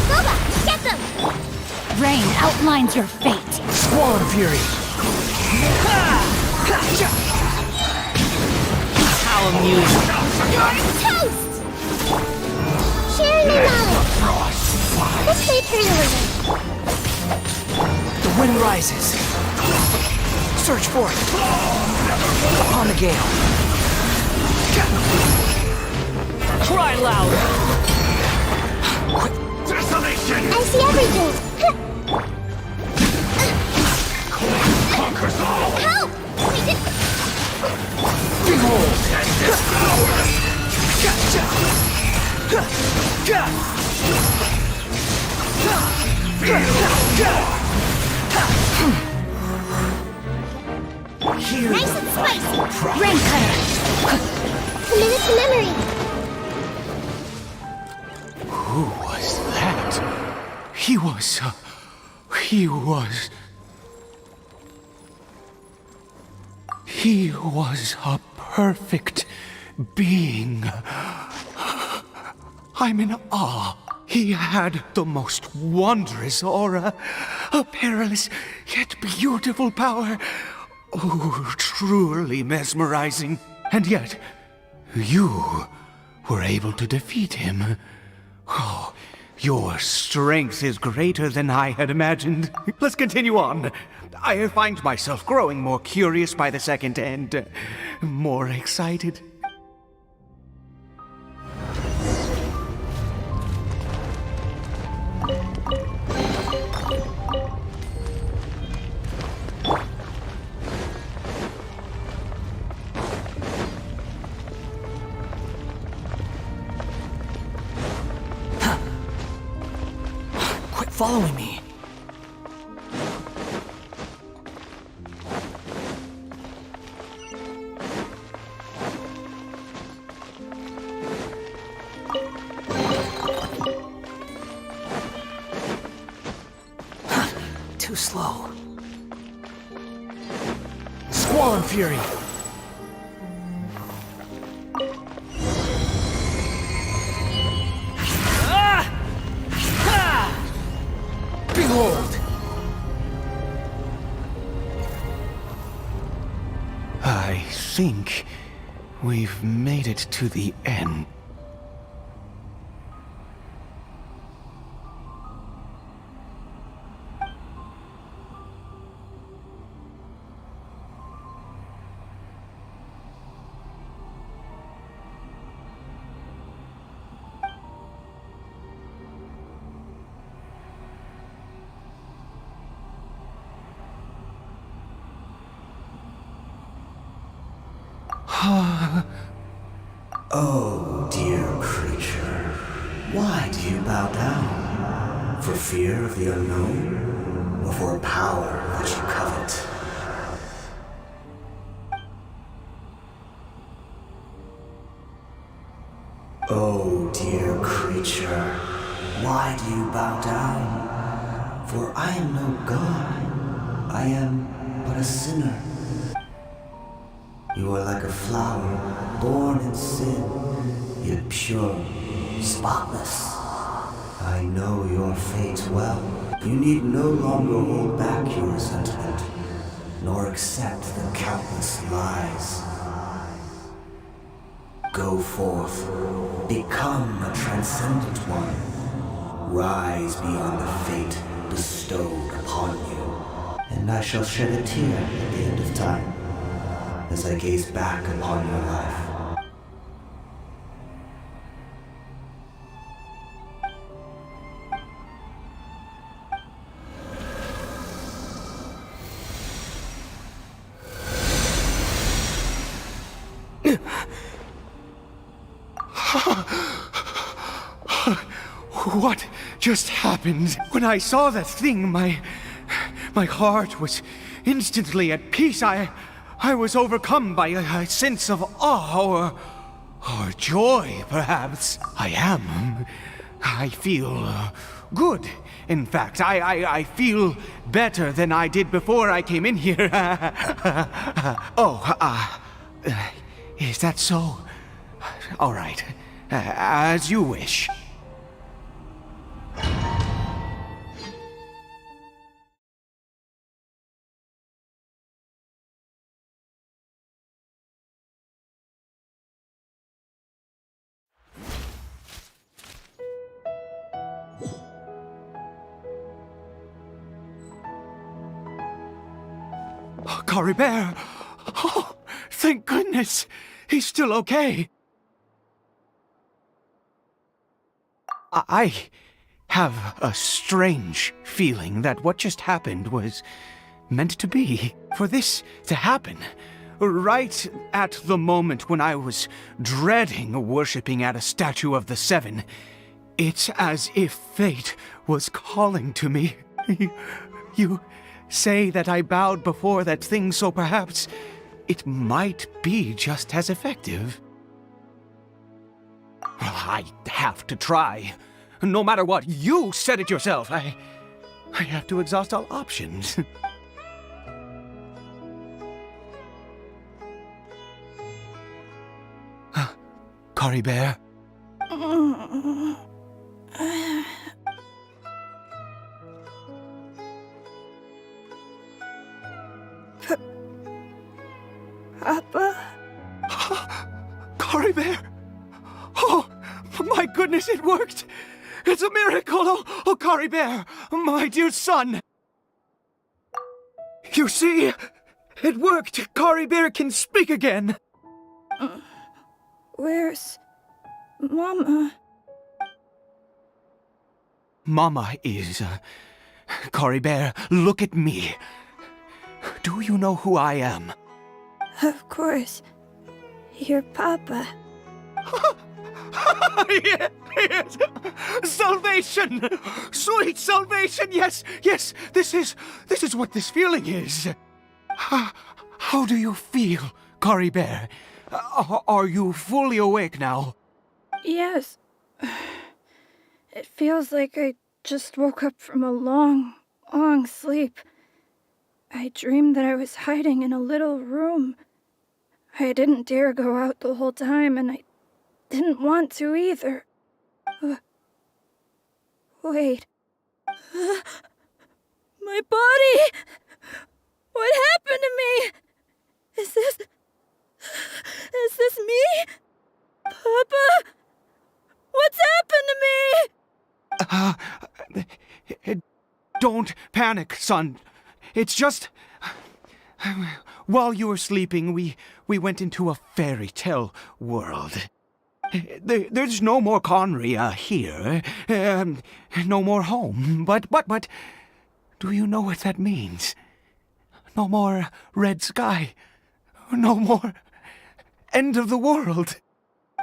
Boba, get them! Rain outlines your fate. Squall and Fury! How amusing! You're toast! Sharing the knowledge. This may turn a little. The wind rises. Search for it. Upon the gale. Cry louder! Desolation! I see everything. Conquers all! Help! We did. Behold! Nice and spicy. Rain cutter! Commit to memory. Who was that? He was a perfect being. I'm in awe. He had the most wondrous aura, a perilous yet beautiful power. Oh, truly mesmerizing. And yet, you were able to defeat him. Oh, your strength is greater than I had imagined. Let's continue on. I find myself growing more curious by the second and more excited. Quit following me. Too slow. Squall and Fury! Behold! I think we've made it to the end. Oh, dear creature, why do you bow down? For fear of the unknown? Or for power that you covet? Oh, dear creature, why do you bow down? For I am no god. I am but a sinner. You are like a flower, born in sin, yet pure, spotless. I know your fate well. You need no longer hold back your resentment, nor accept the countless lies. Go forth, become a transcendent one. Rise beyond the fate bestowed upon you. And I shall shed a tear at the end of time, as I gaze back upon your life. What just happened? When I saw that thing, my heart was instantly at peace. I was overcome by a sense of awe or joy, perhaps. I feel good. In fact, I feel better than I did before I came in here. Is that so? All right, as you wish. Caribert! Oh, thank goodness! He's still okay. I have a strange feeling that what just happened was meant to be. For this to happen, right at the moment when I was dreading worshipping at a statue of the Seven, it's as if fate was calling to me. You say that I bowed before that thing, so perhaps it might be just as effective. Well, I have to try. No matter what, you said it yourself. I have to exhaust all options. Caribert? Papa? Caribert! Oh, my goodness, it worked! It's a miracle! Oh, Caribert, my dear son! You see, it worked! Caribert can speak again! Where's Mama? Mama is... Caribert, look at me. Do you know who I am? Of course. Your Papa. Yes! Salvation! Sweet salvation! Yes, yes! This is what this feeling is. How do you feel, Caribert? Are you fully awake now? Yes. It feels like I just woke up from a long, long sleep. I dreamed that I was hiding in a little room. I didn't dare go out the whole time, and I didn't want to either. Wait. My body! What happened to me? Is this me? Papa? What's happened to me? Don't panic, son. It's just... While you were sleeping, we went into a fairy tale world. There's no more Conria here. No more home. But, do you know what that means? No more red sky. No more end of the world.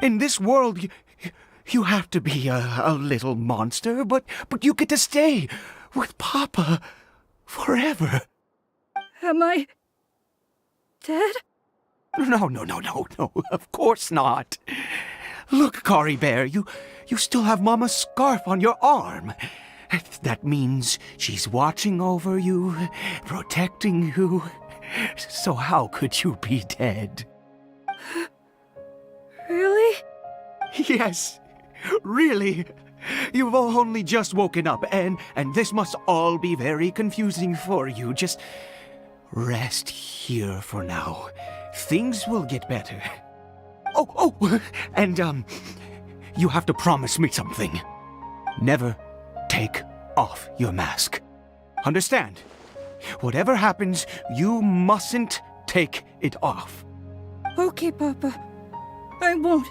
In this world, you have to be a little monster, but you get to stay with Papa forever. Am I dead? No, of course not. Look, Cory Bear, you still have Mama's scarf on your arm. That means she's watching over you, protecting you. So how could you be dead? Really? Yes, really. You've only just woken up, and this must all be very confusing for you. Just rest here for now. Things will get better. Oh, and you have to promise me something. Never take off your mask. Understand? Whatever happens, you mustn't take it off. Okay, Papa. I won't.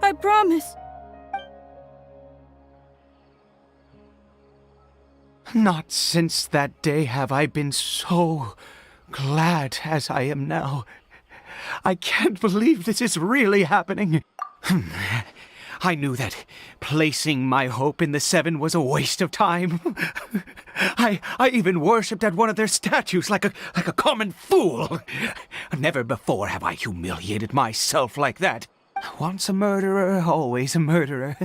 I promise. Not since that day have I been so glad as I am now. I can't believe this is really happening. I knew that placing my hope in the Seven was a waste of time. I even worshipped at one of their statues like a common fool. Never before have I humiliated myself like that. Once a murderer, always a murderer.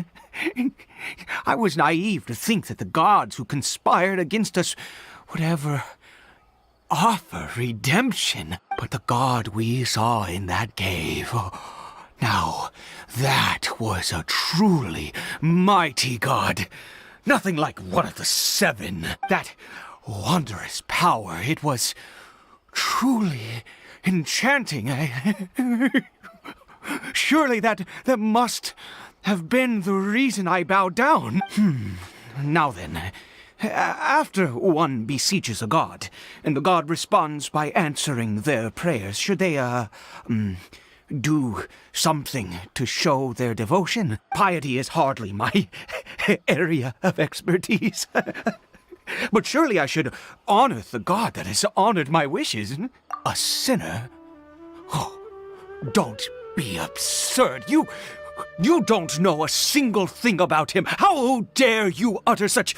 I was naive to think that the gods who conspired against us would ever offer redemption. But the god we saw in that cave, now that was a truly mighty god. Nothing like one of the Seven. That wondrous power, it was truly enchanting. Surely that must have been the reason I bowed down. Now then, after one beseeches a god, and the god responds by answering their prayers, should they, do something to show their devotion? Piety is hardly my area of expertise. But surely I should honor the god that has honored my wishes. A sinner? Oh, don't be absurd. You don't know a single thing about him. How dare you utter such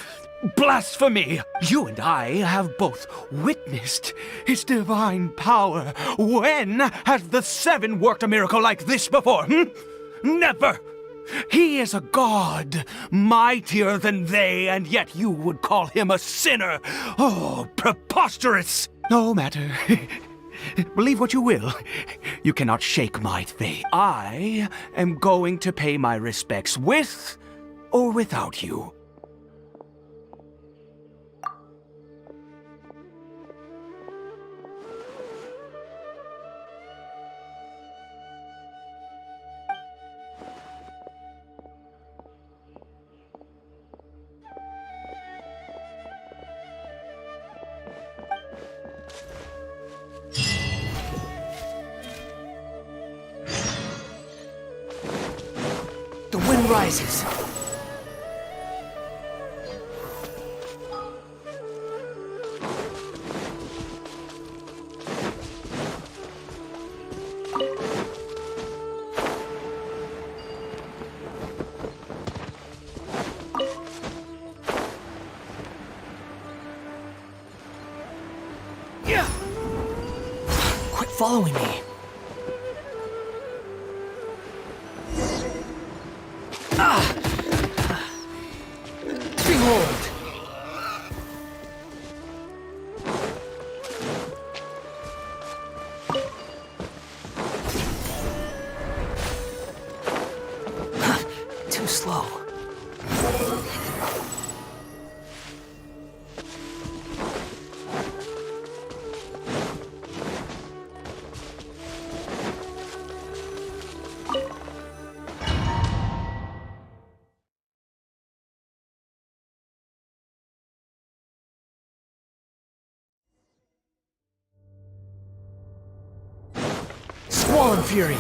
blasphemy? You and I have both witnessed his divine power. When has the Seven worked a miracle like this before? Never. He is a god, mightier than they, and yet you would call him a sinner. Oh, preposterous. No matter. Believe what you will. You cannot shake my faith. I am going to pay my respects with or without you. The wind rises. Quit following me. Behold! Too slow. Squall and Fury!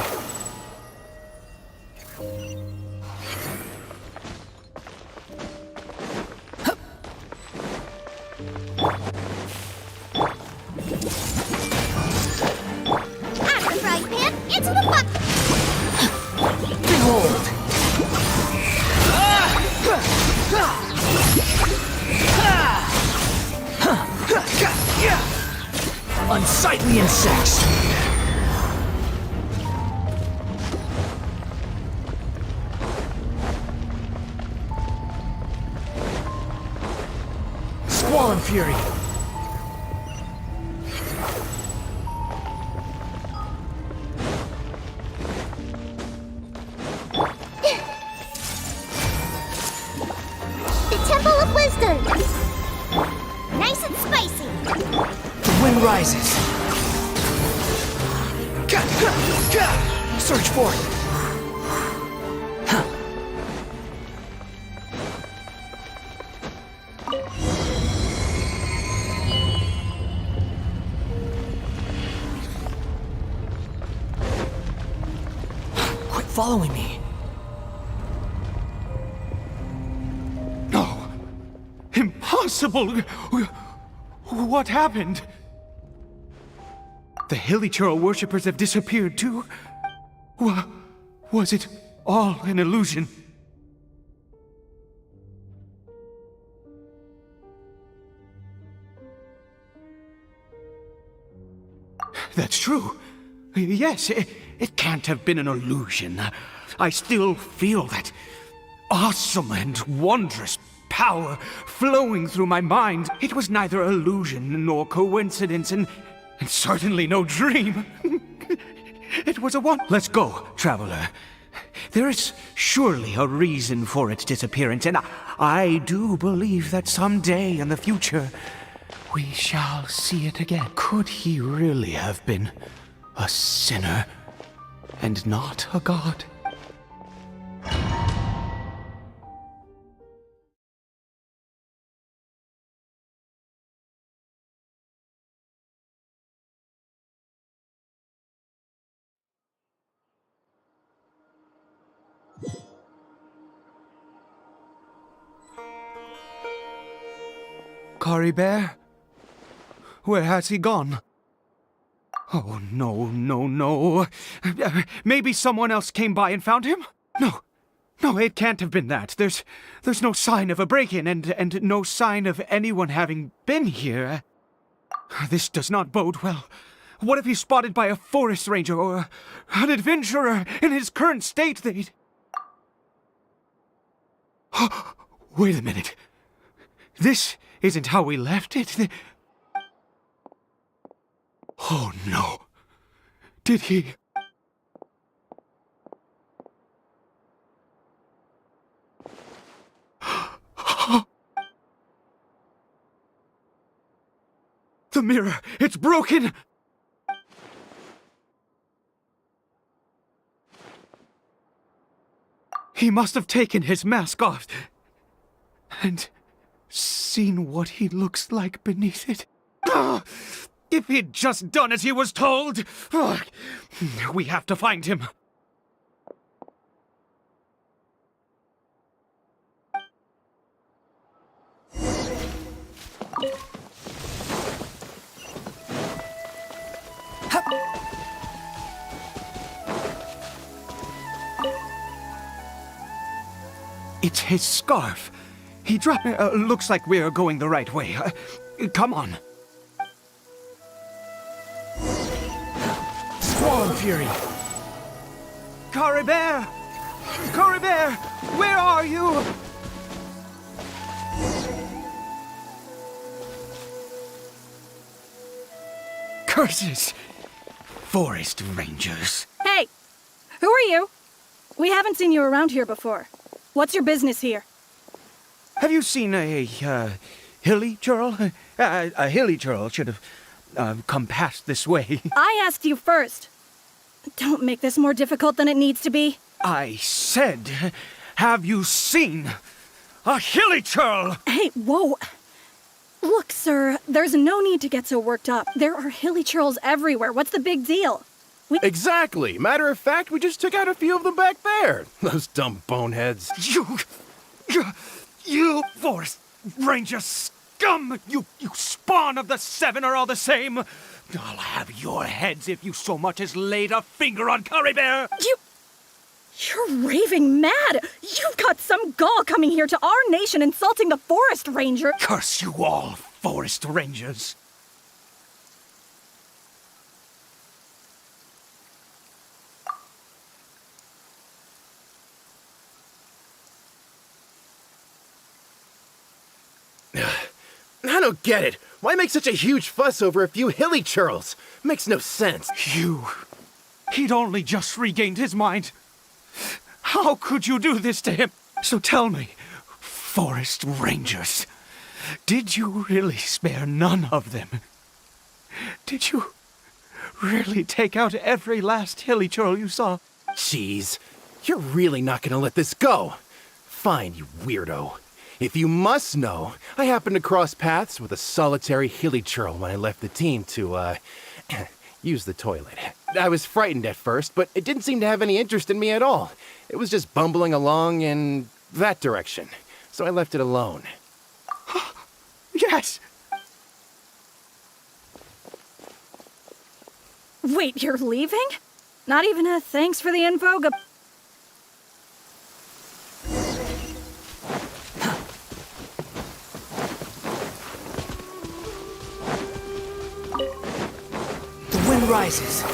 Out of the frying pan, into the pot! Behold! Unsightly insects! Fury! The Temple of Wisdom. Nice and spicy. The wind rises. Search for it. Quit following me. No. Impossible! What happened? The Hilly-Churl worshippers have disappeared too? Was it all an illusion? That's true. Yes, it can't have been an illusion. I still feel that awesome and wondrous power flowing through my mind. It was neither illusion nor coincidence, and certainly no dream. It was a one. Let's go, traveler. There is surely a reason for its disappearance, and I do believe that someday in the future we shall see it again. Could he really have been a sinner and not a god? Cory Bear? Where has he gone? Oh, no, no, no. Maybe someone else came by and found him? No, it can't have been that. There's no sign of a break-in and no sign of anyone having been here. This does not bode well. What if he's spotted by a forest ranger or an adventurer in his current state? They'd... Wait a minute. This isn't how we left it. Oh, no. Did he... The mirror! It's broken! He must have taken his mask off and seen what he looks like beneath it. If he'd just done as he was told! We have to find him. It's his scarf. He dropped... looks like we're going the right way. Come on. Squall Fury! Cory Bear! Cory Bear! Where are you? Curses! Forest rangers. Hey! Who are you? We haven't seen you around here before. What's your business here? Have you seen a Hilly-Churl? A Hilly-Churl should have come past this way. I asked you first. Don't make this more difficult than it needs to be. I said, have you seen a Hilly-Churl? Hey, whoa. Look, sir, there's no need to get so worked up. There are Hilly-Churls everywhere. What's the big deal? Exactly. Matter of fact, we just took out a few of them back there. Those dumb boneheads. You forest ranger scum! You spawn of the seven are all the same! I'll have your heads if you so much as laid a finger on Cory Bear! You're raving mad! You've got some gall coming here to our nation insulting the forest ranger! Curse you all, forest rangers! don't get it. Why make such a huge fuss over a few hilly churls? Makes no sense. He'd only just regained his mind. How could you do this to him? So tell me, forest rangers, did you really spare none of them? Did you really take out every last hilly churl you saw? Jeez, you're really not gonna let this go. Fine, you weirdo. If you must know, I happened to cross paths with a solitary hilly churl when I left the team to, use the toilet. I was frightened at first, but it didn't seem to have any interest in me at all. It was just bumbling along in that direction, so I left it alone. Yes! Wait, you're leaving? Not even a thanks for the info? The wind rises.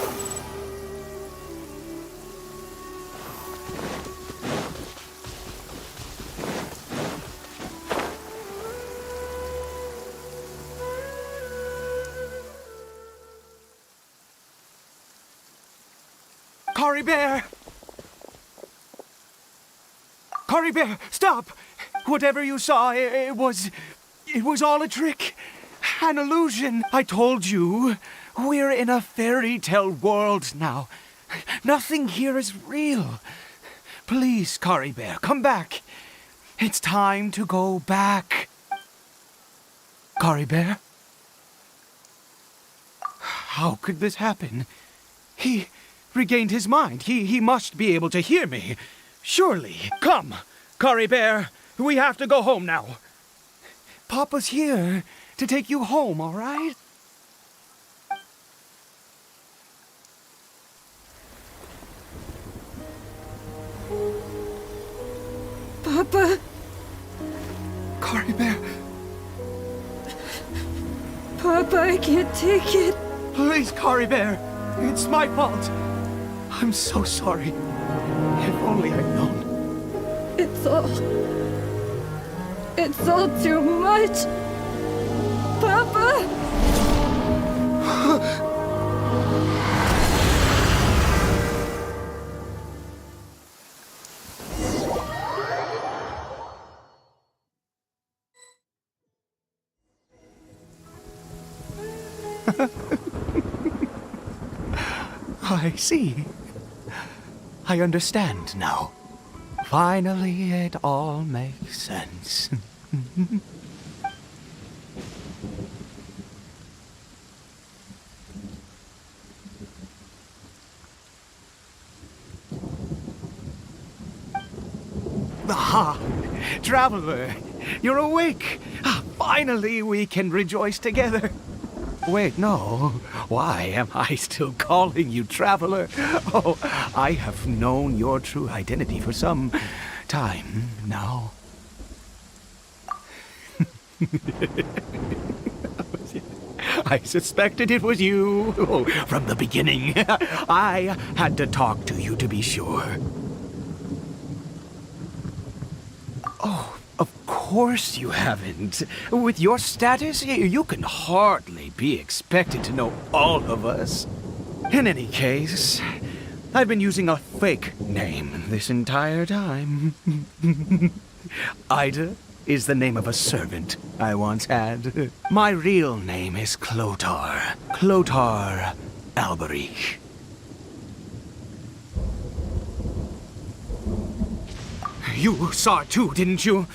Cory Bear! Cory Bear, stop! Whatever you saw, it was all a trick. An illusion. I told you, we're in a fairy tale world now. Nothing here is real. Please, Cory Bear, come back. It's time to go back. Cory Bear? How could this happen? He regained his mind. He must be able to hear me. Surely. Come, Cory Bear. We have to go home now. Papa's here to take you home, all right? Papa? Cory Bear, Papa, I can't take it. please, Cory Bear. It's my fault. I'm so sorry. If only I'd known. It's all too much. Papa! I see. I understand now. Finally, it all makes sense. Ah, Traveler, you're awake. Finally, we can rejoice together. Wait, no. Why am I still calling you Traveler? Oh, I have known your true identity for some time now. I suspected it was you from the beginning. I had to talk to you to be sure. Oh, of course you haven't. With your status, you can hardly be expected to know all of us. In any case, I've been using a fake name this entire time. Ida is the name of a servant I once had. My real name is Clotar. Clotar Alberich. You saw it too, didn't you?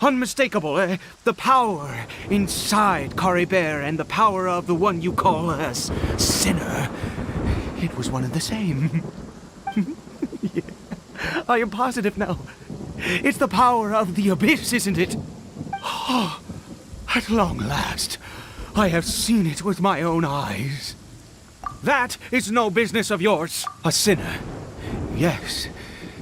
Unmistakable, the power inside Cory Bear and the power of the one you call a sinner. It was one and the same. Yeah. I am positive now. It's the power of the abyss, isn't it? Oh, at long last, I have seen it with my own eyes. That is no business of yours. A sinner. Yes.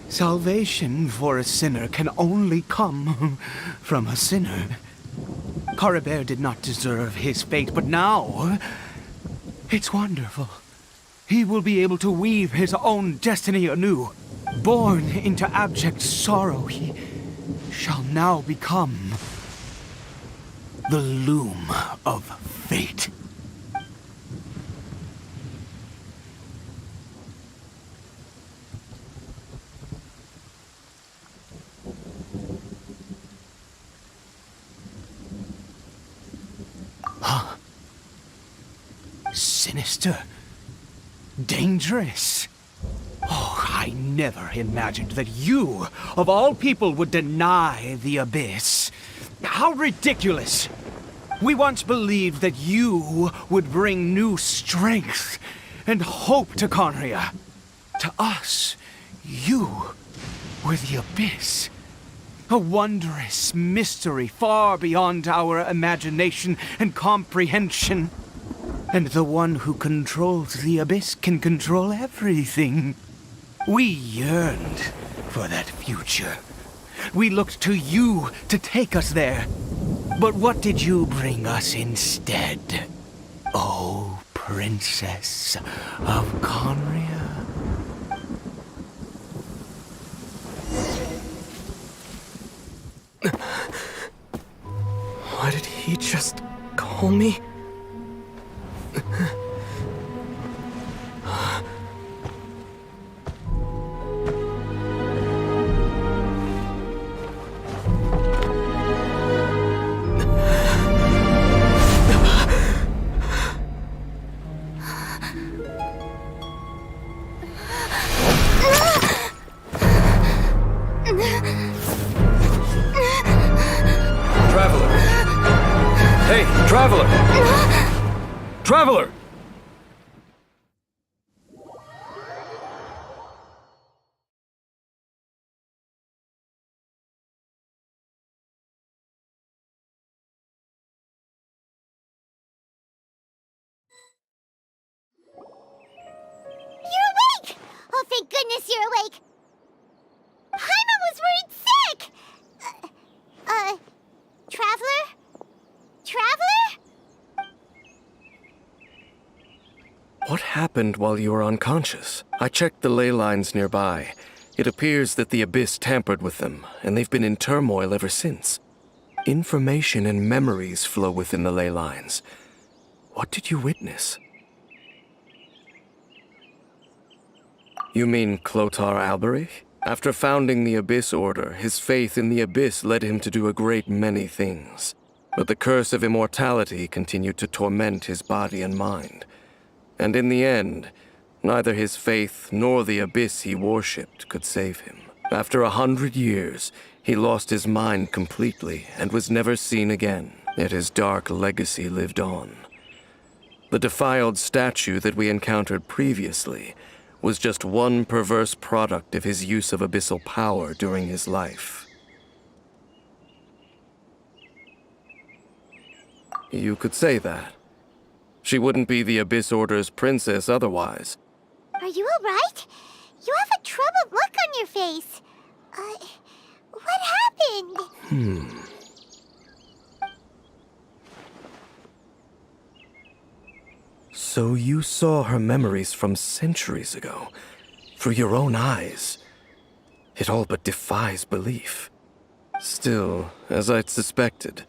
Salvation for a sinner can only come from a sinner. Cory Bear did not deserve his fate, but now it's wonderful. He will be able to weave his own destiny anew. Born into abject sorrow, he shall now become. The loom of fate. Huh? Sinister. Dangerous. Oh, I never imagined that you, of all people, would deny the Abyss. How ridiculous! We once believed that you would bring new strength and hope to Conria. To us, you were the Abyss. A wondrous mystery far beyond our imagination and comprehension. And the one who controls the Abyss can control everything. We yearned for that future. We looked to you to take us there. But what did you bring us instead? Oh, Princess of Conria. Why did he just call me? Traveler! Hey, Traveler! Traveler! You're awake! Oh, thank goodness you're awake! Paimon was worried sick! Traveler? Traveler? What happened while you were unconscious? I checked the ley lines nearby. It appears that the Abyss tampered with them, and they've been in turmoil ever since. Information and memories flow within the ley lines. What did you witness? You mean Clotar Alberich? After founding the Abyss Order, his faith in the Abyss led him to do a great many things. But the curse of immortality continued to torment his body and mind. And in the end, neither his faith nor the Abyss he worshipped could save him. After 100 years, he lost his mind completely and was never seen again. Yet his dark legacy lived on. The defiled statue that we encountered previously was just one perverse product of his use of abyssal power during his life. You could say that. She wouldn't be the Abyss Order's princess otherwise. Are you alright? You have a troubled look on your face. What happened? So you saw her memories from centuries ago, through your own eyes. It all but defies belief. Still, as I'd suspected,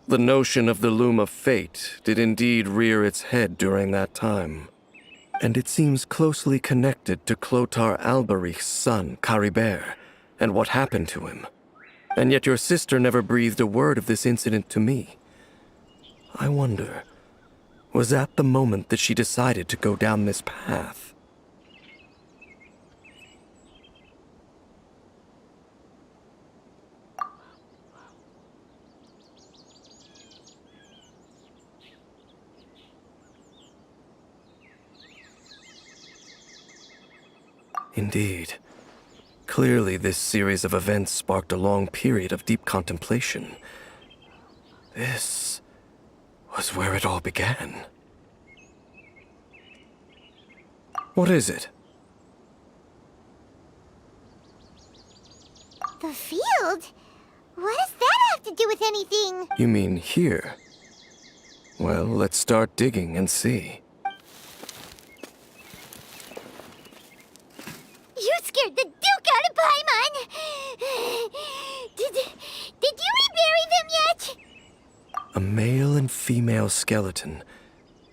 the notion of the Loom of Fate did indeed rear its head during that time. And it seems closely connected to Clotar Alberich's son, Caribert, and what happened to him. And yet your sister never breathed a word of this incident to me. I wonder, was that the moment that she decided to go down this path? Indeed. Clearly, this series of events sparked a long period of deep contemplation. This was where it all began. What is it? The field? What does that have to do with anything? You mean here? Well, let's start digging and see. You scared the Duke out of Paimon! Did you rebury them yet? A male and female skeleton,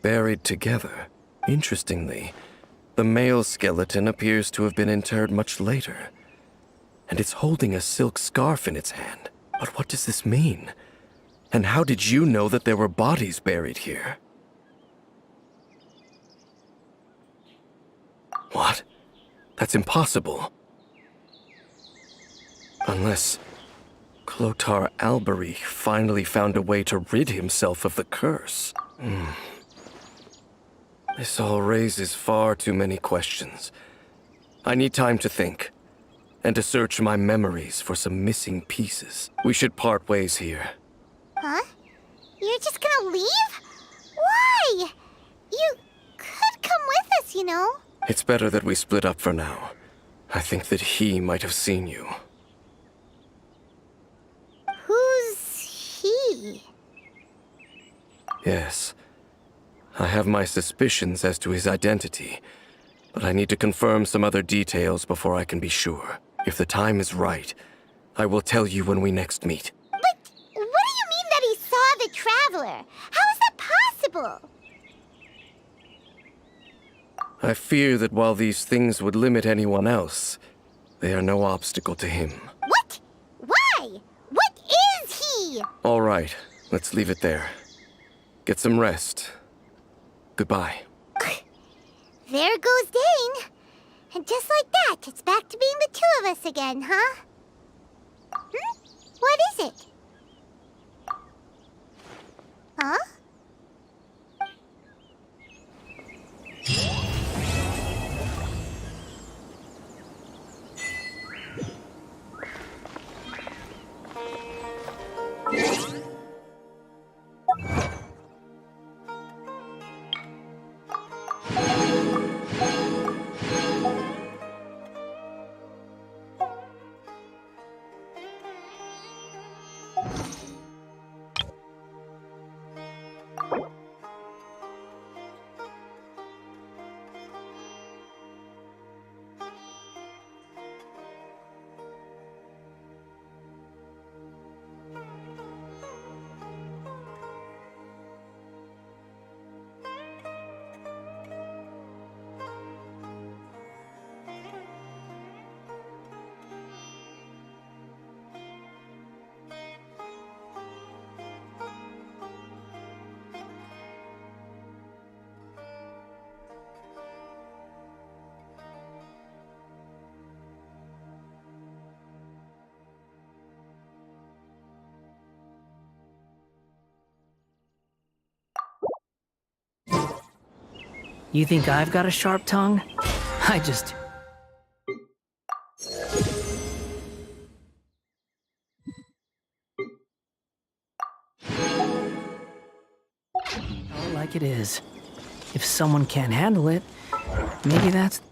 buried together. Interestingly, the male skeleton appears to have been interred much later, and it's holding a silk scarf in its hand. But what does this mean? And how did you know that there were bodies buried here? What? That's impossible. Unless Clotar Albery finally found a way to rid himself of the curse. This all raises far too many questions. I need time to think, and to search my memories for some missing pieces. We should part ways here. Huh? You're just gonna leave? Why? You could come with us, you know. It's better that we split up for now. I think that he might have seen you. Who's he? Yes. I have my suspicions as to his identity, but I need to confirm some other details before I can be sure. If the time is right, I will tell you when we next meet. But what do you mean that he saw the Traveler? How is that possible? I fear that while these things would limit anyone else, they are no obstacle to him. What? Why? What is he? All right, let's leave it there. Get some rest. Goodbye. There goes Dane. And just like that, it's back to being the two of us again, huh? What is it? Huh? You think I've got a sharp tongue? I just... Oh, like it is. If someone can't handle it, maybe that's...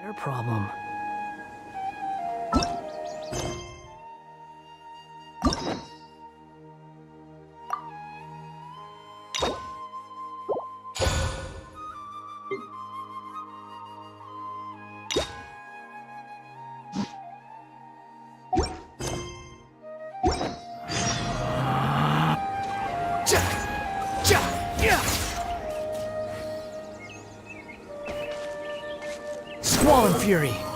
their problem. Squall and Fury.